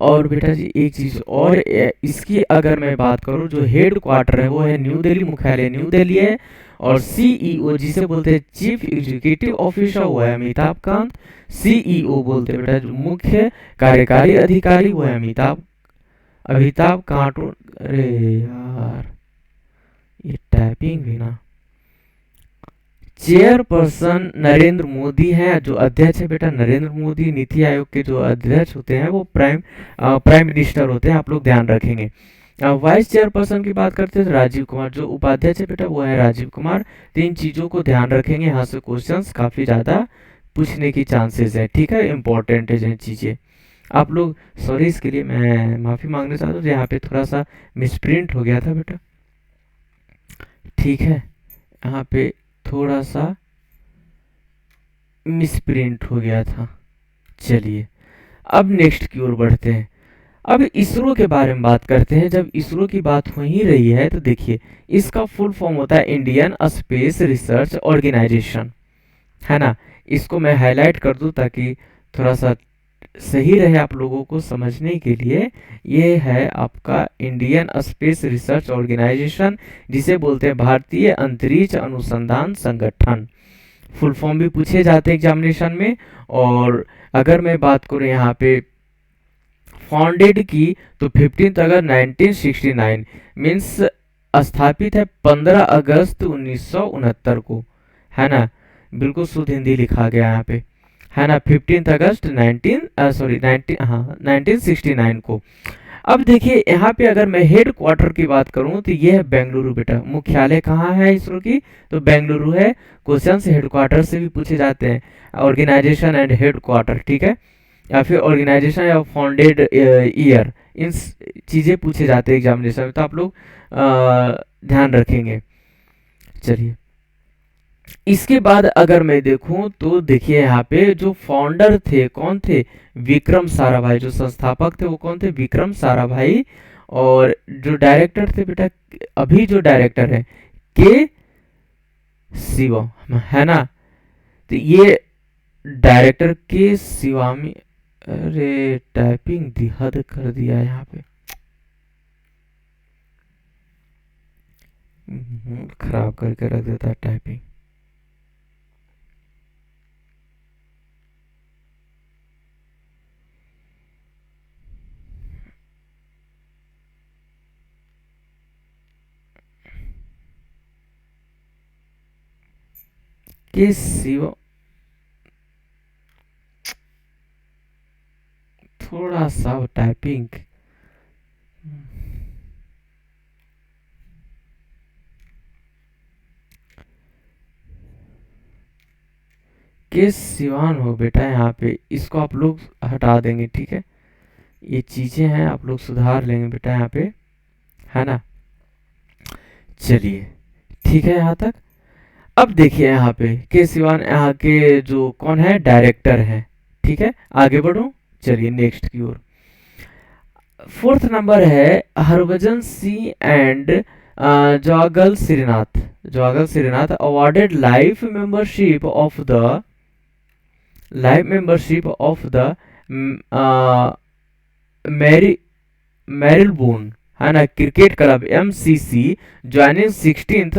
और बेटा जी एक चीज़ और, इसकी अगर मैं बात करूँ, जो हेड क्वार्टर है वो है न्यू दिल्ली, मुख्यालय न्यू दिल्ली है। और सीईओ जिसे बोलते हैं चीफ एग्जीक्यूटिव ऑफिसर, वो है अमिताभ कांत। सीईओ बोलते हैं बेटा जो मुख्य कार्यकारी अधिकारी, वो है अमिताभ अमिताभ कांत। अरे यार ये टाइपिंग भी ना। चेयरपर्सन नरेंद्र मोदी हैं, जो अध्यक्ष है बेटा नरेंद्र मोदी। नीति आयोग के जो अध्यक्ष होते हैं वो प्राइम मिनिस्टर होते हैं, आप लोग ध्यान रखेंगे। वाइस चेयरपर्सन की बात करते हैं तो राजीव कुमार, जो उपाध्यक्ष है बेटा वो है राजीव कुमार। तीन चीजों को ध्यान रखेंगे, यहाँ से क्वेश्चंस काफी ज्यादा पूछने की चांसेस है, ठीक है, इंपॉर्टेंट है ये चीजें। आप लोग सॉरी, इसके लिए मैं माफी मांगना चाहता हूँ, यहाँ पे थोड़ा सा मिसप्रिंट हो गया था बेटा, ठीक है, यहाँ पे थोड़ा सा मिसप्रिंट हो गया था। चलिए अब नेक्स्ट की ओर बढ़ते हैं। अब इसरो के बारे में बात करते हैं। जब इसरो की बात हो ही रही है तो देखिए इसका फुल फॉर्म होता है इंडियन स्पेस रिसर्च ऑर्गेनाइजेशन, है ना। इसको मैं हाईलाइट कर दूं ताकि थोड़ा सा सही रहे आप लोगों को समझने के लिए। ये है आपका इंडियन स्पेस रिसर्च ऑर्गेनाइजेशन, जिसे बोलते हैं भारतीय अंतरिक्ष अनुसंधान संगठन। फुल फॉर्म भी पूछे जाते हैं एग्जामिनेशन में। और अगर मैं बात करूं यहाँ पे फाउंडेड की तो 15 अगस्त 1969, मीन्स स्थापित है 15 अगस्त 1969 को, है ना। बिल्कुल शुद्ध हिंदी लिखा गया यहाँ पे, है ना। 15 अगस्त 1969 को। अब देखिए यहाँ पे अगर मैं हेड क्वार्टर की बात करूं तो ये है बेंगलुरु बेटा। मुख्यालय कहाँ है इसरो की, तो बेंगलुरु है। क्वेश्चन हेड क्वार्टर से भी पूछे जाते हैं, ऑर्गेनाइजेशन एंड हेड क्वार्टर, ठीक है, या फिर ऑर्गेनाइजेशन या फाउंडेड ईयर, इन चीजें पूछे जाते हैं एग्जामिनेशन में, तो आप लोग ध्यान रखेंगे। चलिए इसके बाद अगर मैं देखूं तो देखिए यहाँ पे जो फाउंडर थे कौन थे, विक्रम साराभाई। जो संस्थापक थे वो कौन थे, विक्रम साराभाई। और जो डायरेक्टर थे बेटा, अभी जो डायरेक्टर है के शिवम, है ना। तो ये डायरेक्टर के शिवामी, अरे टाइपिंग दी हद कर दिया है यहाँ पे, खराब करके रख देता है टाइपिंग। के शिव, थोड़ा सा टाइपिंग, के सिवान हो बेटा। यहाँ पे इसको आप लोग हटा देंगे, ठीक है। ये चीजें हैं आप लोग सुधार लेंगे बेटा यहाँ पे, है ना। चलिए ठीक है यहाँ तक। अब देखिए यहाँ पे के सिवान यहाँ के जो कौन है, डायरेक्टर है, ठीक है। आगे बढ़ो, चलिए नेक्स्ट की ओर। फोर्थ नंबर है Harbhajan Singh and Javagal Srinath. Javagal Srinath awarded life membership of the Marylebone, है ना, cricket club MCC, joining 16th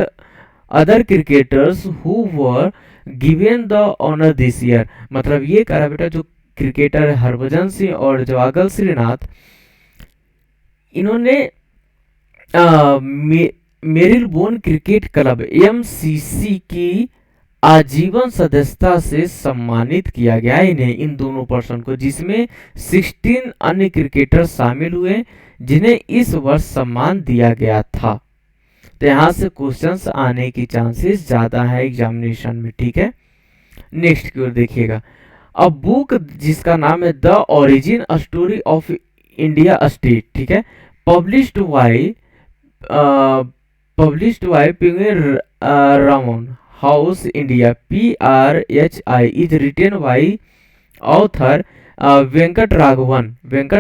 other cricketers who were given the honour this year. मतलब ये करा बेटा जो क्रिकेटर हरभजन सिंह और जवागल श्रीनाथ, इन्होंने मेरिलबोर्न क्रिकेट क्लब MCC की आजीवन सदस्यता से सम्मानित किया गया इन्हें, इन दोनों पर्सन को, जिसमें 16 अन्य क्रिकेटर शामिल हुए जिन्हें इस वर्ष सम्मान दिया गया था। तो यहाँ से क्वेश्चंस आने की चांसेस ज्यादा है एग्जामिनेशन में, ठीक है। नेक्स्ट की ओर देखिएगा। अ बुक जिसका नाम है the origin story of India state, ठीक है, published by Penguin Random House India PRHI, is written by author Venkat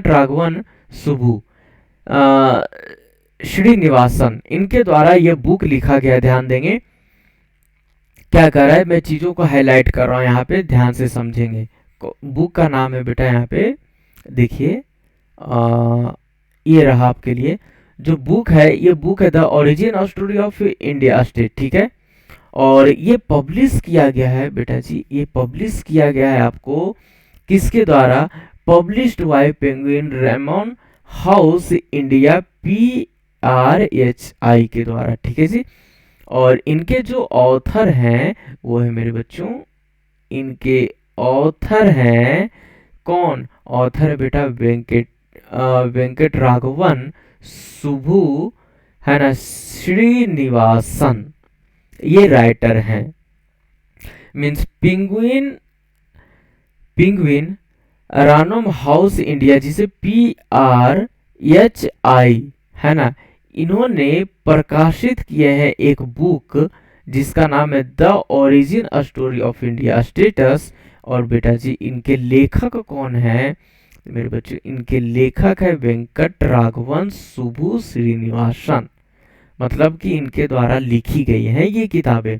Raghavan Subu Srinivasan. इनके द्वारा यह बुक लिखा गया। ध्यान देंगे क्या कर रहा है, मैं चीजों को हाईलाइट कर रहा हूं यहाँ पे, ध्यान से समझेंगे। बुक का नाम है बेटा यहाँ पे देखिए ये रहा आपके लिए जो बुक है, ये बुक है द ओरिजिन और स्टोरी ऑफ इंडिया स्टेट, ठीक है। और ये पब्लिश किया गया है बेटा जी, ये पब्लिश किया गया है आपको किसके द्वारा, published by penguin Ramon house India PRHI के द्वारा, ठीक है जी। और इनके जो ऑथर हैं वो है मेरे बच्चों, इनके ऑथर हैं कौन, ऑथर है बेटा वेंकट राघवन सुब्बू, है ना, श्रीनिवासन, ये राइटर हैं। मीन्स पिंगुइन रानम हाउस इंडिया, जिसे PRHI, है ना, इन्होंने प्रकाशित किए हैं एक बुक जिसका नाम है the origin story of India status. और बेटा जी इनके लेखक कौन है मेरे बच्चों, इनके लेखक है वेंकट राघवन सुब्बू श्रीनिवासन, मतलब कि इनके द्वारा लिखी गई हैं ये किताबें।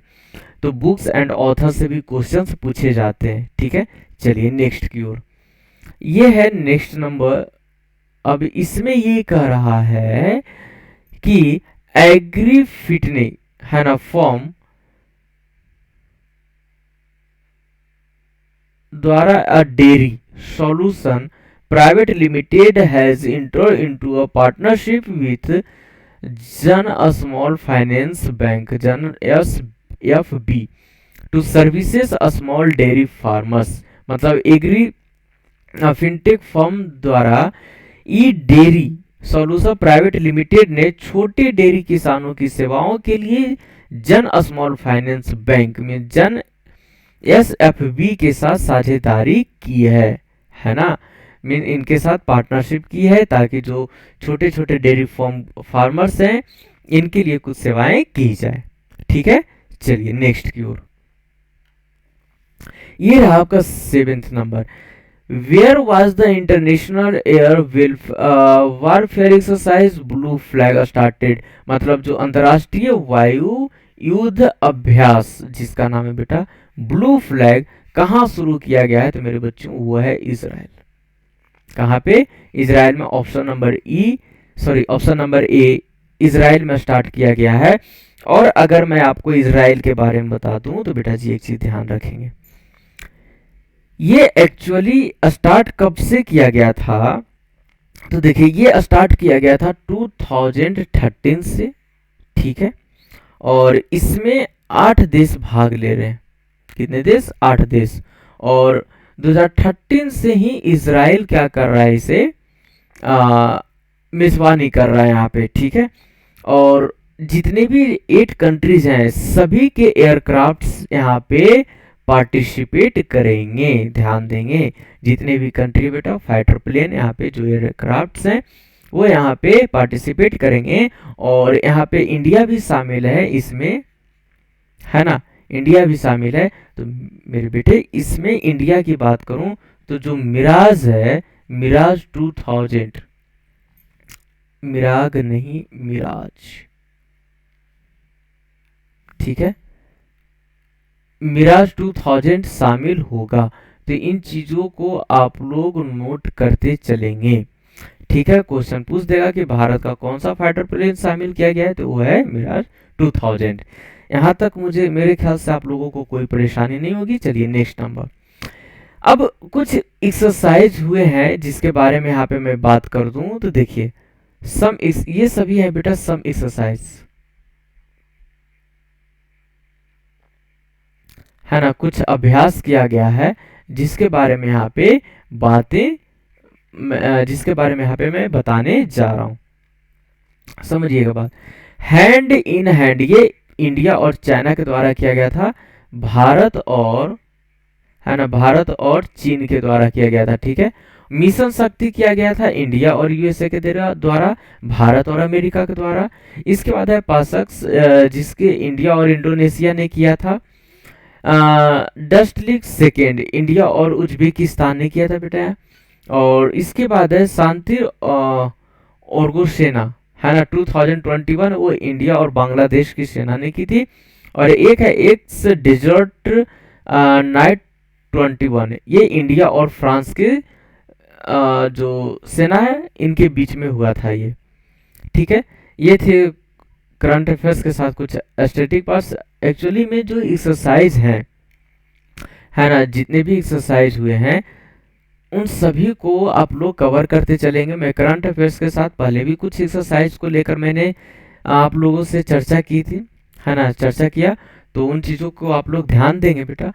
तो बुक्स एंड ऑथर से भी क्वेश्चंस पूछे जाते हैं, ठीक है। चलिए नेक्स्ट की ओर, ये है नेक्स्ट नंबर। अब इसमें ये कह रहा है कि एग्री फिटने, है ना, फॉर्म द्वारा a dairy solution private limited has entered into a partnership with Jana small finance bank, Jana SFB, to services small dairy farmers. मतलब एग्री फिनटेक फर्म द्वारा e dairy solution private limited ने छोटे डेयरी किसानों की सेवाओं के लिए जन स्मॉल फाइनेंस बैंक में जन SFB के साथ साझेदारी की है ना, मीन इनके साथ पार्टनरशिप की है ताकि जो छोटे छोटे डेयरी फार्मर्स हैं इनके लिए कुछ सेवाएं की जाए, ठीक है। चलिए नेक्स्ट की ओर, ये रहा आपका 7th number. Where was the international air warfare exercise blue flag started, मतलब जो अंतरराष्ट्रीय वायु युद्ध अभ्यास जिसका नाम है बेटा ब्लू फ्लैग, कहाँ शुरू किया गया है तो मेरे बच्चों वो है इजराइल। कहाँ पे, इजराइल में। ऑप्शन नंबर ए इजराइल में स्टार्ट किया गया है। और अगर मैं आपको इजराइल के बारे में बता दूं तो बेटा जी एक चीज ध्यान रखेंगे, ये एक्चुअली स्टार्ट कब से किया गया था, तो देखिए ये स्टार्ट किया गया था 2013 से, ठीक है। और इसमें 8 देश भाग ले रहे हैं, कितने देश, 8 देश। और 2013 से ही इजराइल क्या कर रहा है, इसे मेजबानी कर रहा है यहाँ पे, ठीक है। और जितने भी 8 कंट्रीज हैं सभी के एयरक्राफ्ट्स यहाँ पे पार्टिसिपेट करेंगे, ध्यान देंगे। जितने भी कंट्री बेटा फाइटर प्लेन यहाँ पे जो एयरक्राफ्ट्स हैं वो यहाँ पे पार्टिसिपेट करेंगे। और यहाँ पे इंडिया भी शामिल है इसमें, है ना, इंडिया भी शामिल है। तो मेरे बेटे इसमें इंडिया की बात करूं तो जो मिराज है, मिराज 2000, मिराग नहीं मिराज, ठीक है, मिराज 2000 शामिल होगा। तो इन चीजों को आप लोग नोट करते चलेंगे, ठीक है। क्वेश्चन पूछ देगा कि भारत का कौन सा फाइटर प्लेन शामिल किया गया है तो वो है मिराज 2000। यहाँ तक मुझे मेरे ख्याल से आप लोगों को कोई परेशानी नहीं होगी। चलिए नेक्स्ट नंबर, अब कुछ एक्सरसाइज हुए हैं जिसके बारे में यहाँ पे मैं बात कर दूं तो देखिए ये सभी है बेटा सम एक्सरसाइज, है ना, कुछ अभ्यास किया गया है जिसके बारे में यहाँ पे मैं बताने जा रहा हूं, समझिएगा बात। हैंड इन हैंड, ये इंडिया और चाइना के द्वारा किया गया था, भारत और, है ना, भारत और चीन के द्वारा किया गया था, ठीक है। मिशन शक्ति किया गया था इंडिया और यूएसए के द्वारा, भारत और अमेरिका के द्वारा। इसके बाद है पासक्स जिसके इंडिया और इंडोनेशिया ने किया था। डस्ट लीग सेकेंड इंडिया और उज्बेकिस्तान ने किया था बेटा। और इसके बाद है शांति ऑर्गो सेना, है ना, 2021, वो इंडिया और बांग्लादेश की सेना ने की थी। और एक है एक्स डेजर्ट नाइट 21, ये इंडिया और फ्रांस के जो सेना है इनके बीच में हुआ था ये। ठीक है, ये थे करंट अफेयर्स के साथ कुछ स्टैटिक पार्ट्स। एक्चुअली में जो एक्सरसाइज हैं, है ना, जितने भी एक्सरसाइज हुए हैं उन सभी को आप लोग कवर करते चलेंगे। मैं करंट अफेयर्स के साथ पहले भी कुछ एक्सरसाइज को लेकर मैंने आप लोगों से चर्चा की थी, है ना, चर्चा किया। तो उन चीज़ों को आप लोग ध्यान देंगे बेटा,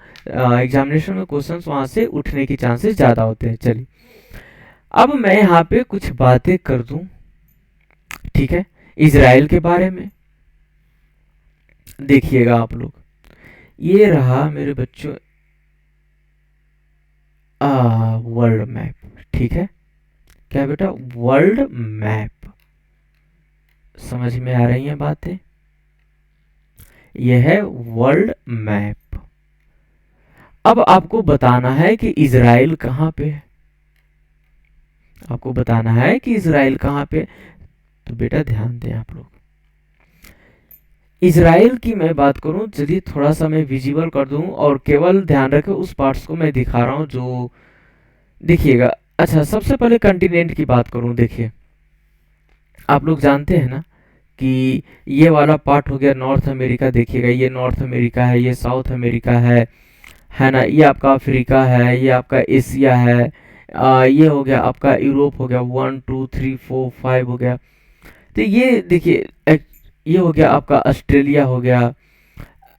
एग्जामिनेशन में क्वेश्चंस वहाँ से उठने की चांसेस ज़्यादा होते हैं। चलिए, अब मैं यहाँ पे कुछ बातें कर दूं, ठीक है, इजराइल के बारे में। देखिएगा आप लोग, ये रहा मेरे बच्चों वर्ल्ड मैप। ठीक है, क्या बेटा, वर्ल्ड मैप। समझ में आ रही हैं बातें? यह है वर्ल्ड मैप। अब आपको बताना है कि इजराइल कहाँ पे है। आपको बताना है कि इजराइल कहाँ पे। तो बेटा ध्यान दें आप लोग, इजराइल की मैं बात करूं, चलिए थोड़ा सा मैं विजिबल कर दूं और केवल ध्यान रखें उस पार्ट्स को मैं दिखा रहा हूं जो, देखिएगा। अच्छा, सबसे पहले कंटिनेंट की बात करूं। देखिए, आप लोग जानते हैं ना कि ये वाला पार्ट हो गया नॉर्थ अमेरिका। देखिएगा, ये नॉर्थ अमेरिका है, ये साउथ अमेरिका है ना, ये आपका अफ्रीका है, ये आपका एशिया है, ये हो गया आपका यूरोप हो गया, 1 2 3 4 5 हो गया। तो ये देखिए, ये हो गया आपका ऑस्ट्रेलिया हो गया।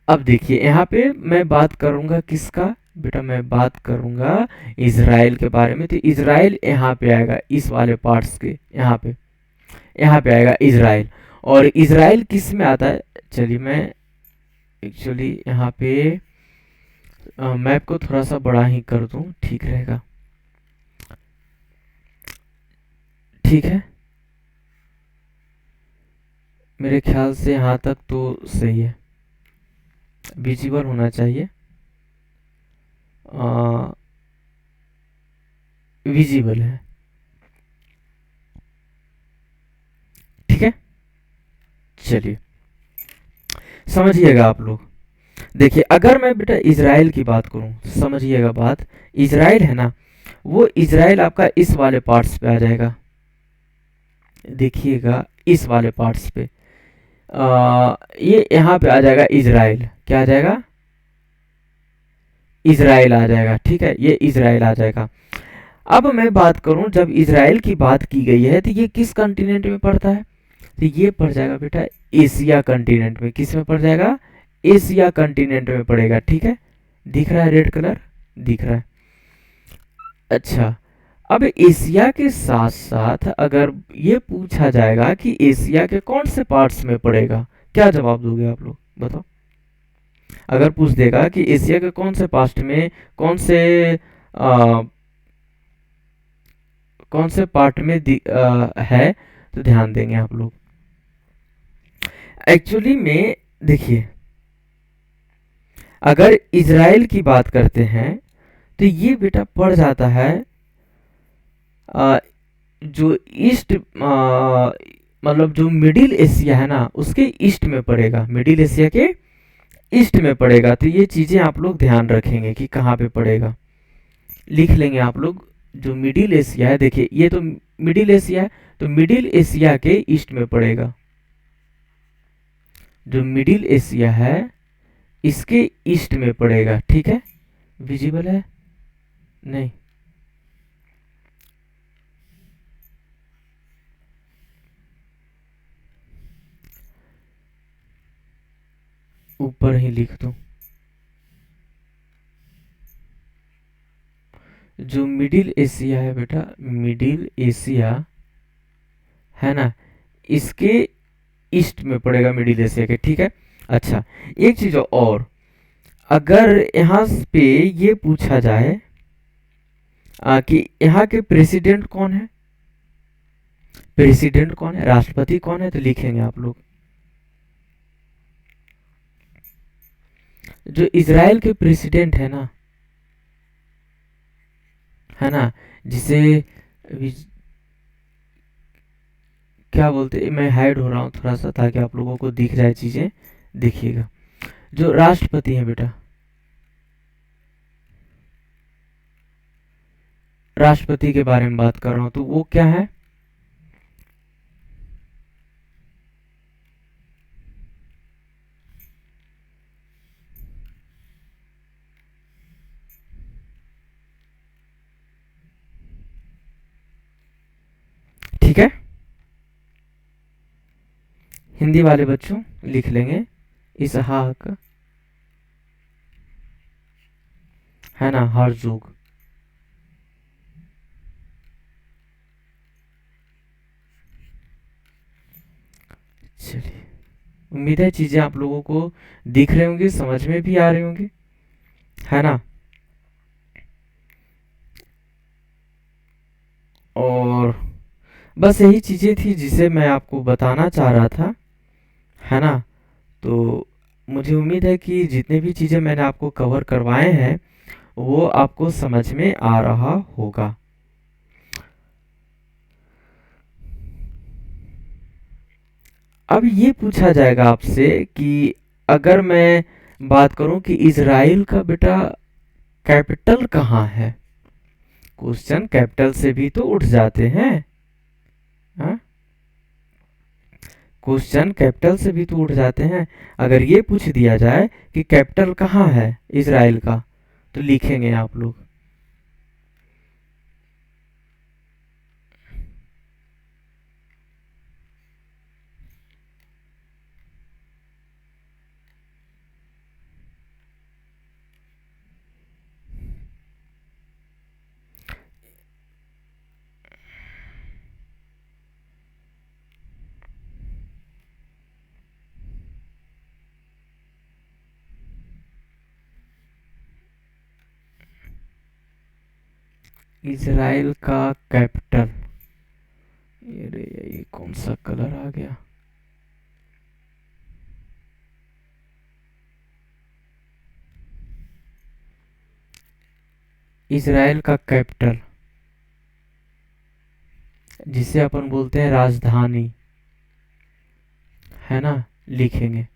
अब देखिए यहाँ पे मैं बात करूंगा किसका बेटा, मैं बात करूंगा इजराइल के बारे में। तो इजराइल यहाँ पे आएगा, इस वाले पार्ट्स के यहाँ पे आएगा इजराइल। और इजराइल किस में आता है, चलिए मैं एक्चुअली यहाँ पे मैप को थोड़ा सा बड़ा ही कर दूं, ठीक रहेगा। ठीक है, मेरे ख्याल से यहाँ तक तो सही है, विजिबल होना चाहिए, विजिबल है। ठीक है, चलिए समझिएगा आप लोग। देखिए, अगर मैं बेटा इजराइल की बात करूं, समझिएगा बात, इजराइल है ना, वो इजराइल आपका इस वाले पार्ट्स पे आ जाएगा। देखिएगा इस वाले पार्ट्स पे ये यहाँ पे आ जाएगा इजराइल। क्या आ जाएगा, इजराइल आ जाएगा। ठीक है, ये इजराइल आ जाएगा। अब मैं बात करूं, जब इजराइल की बात की गई है तो ये किस कंटिनेंट में पड़ता है, तो ये पड़ जाएगा बेटा एशिया कंटिनेंट में। किस में पड़ जाएगा, एशिया कंटिनेंट में पड़ेगा। ठीक है, दिख रहा है रेड कलर, दिख रहा है। अच्छा, अब एशिया के साथ साथ अगर ये पूछा जाएगा कि एशिया के कौन से पार्ट्स में पड़ेगा, क्या जवाब दोगे आप लोग, बताओ। अगर पूछ देगा कि एशिया के कौन से पार्ट में, आ, कौन से पार्ट में है, तो ध्यान देंगे आप लोग। एक्चुअली में देखिए, अगर इजराइल की बात करते हैं तो ये बेटा पड़ जाता है जो ईस्ट, मतलब जो मिडिल एशिया है ना उसके ईस्ट में पड़ेगा, मिडिल एशिया के ईस्ट में पड़ेगा। तो ये चीजें आप लोग ध्यान रखेंगे कि कहाँ पे पड़ेगा, लिख लेंगे आप लोग। जो मिडिल एशिया है, देखिए ये तो मिडिल एशिया है, तो मिडिल एशिया के ईस्ट में पड़ेगा। जो मिडिल एशिया है इसके ईस्ट में पड़ेगा। ठीक है, विजिबल है नहीं, ऊपर ही लिख दो। जो मिडिल एशिया है बेटा, मिडिल एशिया है ना, इसके ईस्ट में पड़ेगा मिडिल एशिया के। ठीक है, अच्छा एक चीज और, अगर यहाँ पे ये पूछा जाए कि यहाँ के प्रेसिडेंट कौन है, प्रेसिडेंट कौन है, राष्ट्रपति कौन है, तो लिखेंगे आप लोग जो इजराइल के प्रेसिडेंट है ना, जिसे क्या बोलते हैं, मैं हाइड हो रहा हूँ थोड़ा सा ताकि आप लोगों को दिख जाए चीजें। देखिएगा, जो राष्ट्रपति है बेटा, राष्ट्रपति के बारे में बात कर रहा हूं, तो वो क्या है? ठीक है, हिंदी वाले बच्चों लिख लेंगे इसहाक, है ना, हर्जुग। चलिए, उम्मीद है चीजें आप लोगों को दिख रही होंगी, समझ में भी आ रही होंगी, है ना। और बस यही चीजें थी जिसे मैं आपको बताना चाह रहा था, है ना। तो मुझे उम्मीद है कि जितने भी चीजें मैंने आपको कवर करवाए हैं वो आपको समझ में आ रहा होगा। अब ये पूछा जाएगा आपसे कि अगर मैं बात करूं कि इजराइल का बेटा कैपिटल कहाँ है, क्वेश्चन कैपिटल से भी तो उठ जाते हैं, हाँ? क्वेश्चन कैपिटल से भी तो उठ जाते हैं। अगर ये पूछ दिया जाए कि कैपिटल कहाँ है इजराइल का, तो लिखेंगे आप लोग इजराइल का कैपिटल। ये कौन सा कलर आ गया? इजराइल का कैपिटल जिसे अपन बोलते हैं राजधानी, है ना, लिखेंगे।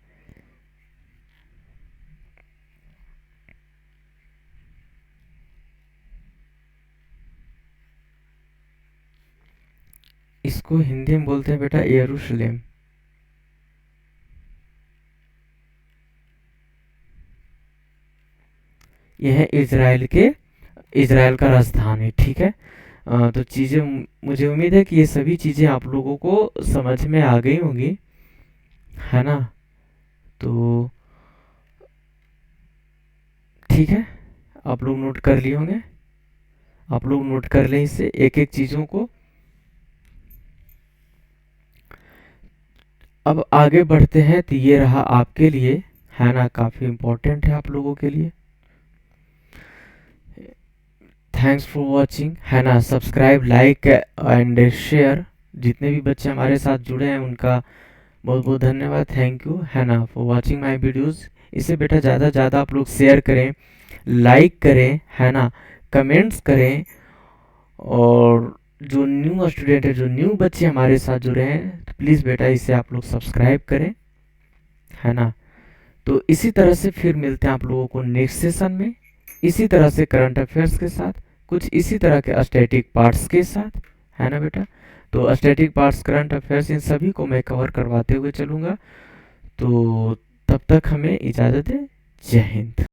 इसको हिंदी में बोलते हैं बेटा यरूशलेम, यह है इजराइल का राजधानी। ठीक है, तो चीजें मुझे उम्मीद है कि ये सभी चीजें आप लोगों को समझ में आ गई होंगी, है ना। तो ठीक है, आप लोग नोट कर लिए होंगे, आप लोग नोट कर लें इससे एक एक चीजों को। अब आगे बढ़ते हैं, तो ये रहा आपके लिए, है ना, काफी इम्पोर्टेंट है आप लोगों के लिए। थैंक्स फॉर वॉचिंग, है ना। Subscribe, like and share. जितने भी बच्चे हमारे साथ जुड़े हैं उनका बहुत बहुत धन्यवाद, थैंक यू, है ना, फॉर वॉचिंग माय वीडियोस। इसे बेटा ज़्यादा से ज़्यादा आप लोग शेयर करें, लाइक करें, है ना, कमेंट्स करें। और जो न्यू स्टूडेंट है, जो न्यू बच्चे हमारे साथ जुड़े हैं, तो प्लीज़ बेटा इसे आप लोग सब्सक्राइब करें, है ना। तो इसी तरह से फिर मिलते हैं आप लोगों को नेक्स्ट सेशन में, इसी तरह से करंट अफेयर्स के साथ, कुछ इसी तरह के स्टैटिक पार्ट्स के साथ, है ना बेटा। तो स्टैटिक पार्ट्स, करंट अफेयर्स, इन सभी को मैं कवर करवाते हुए चलूँगा। तो तब तक हमें इजाज़त है, जय हिंद।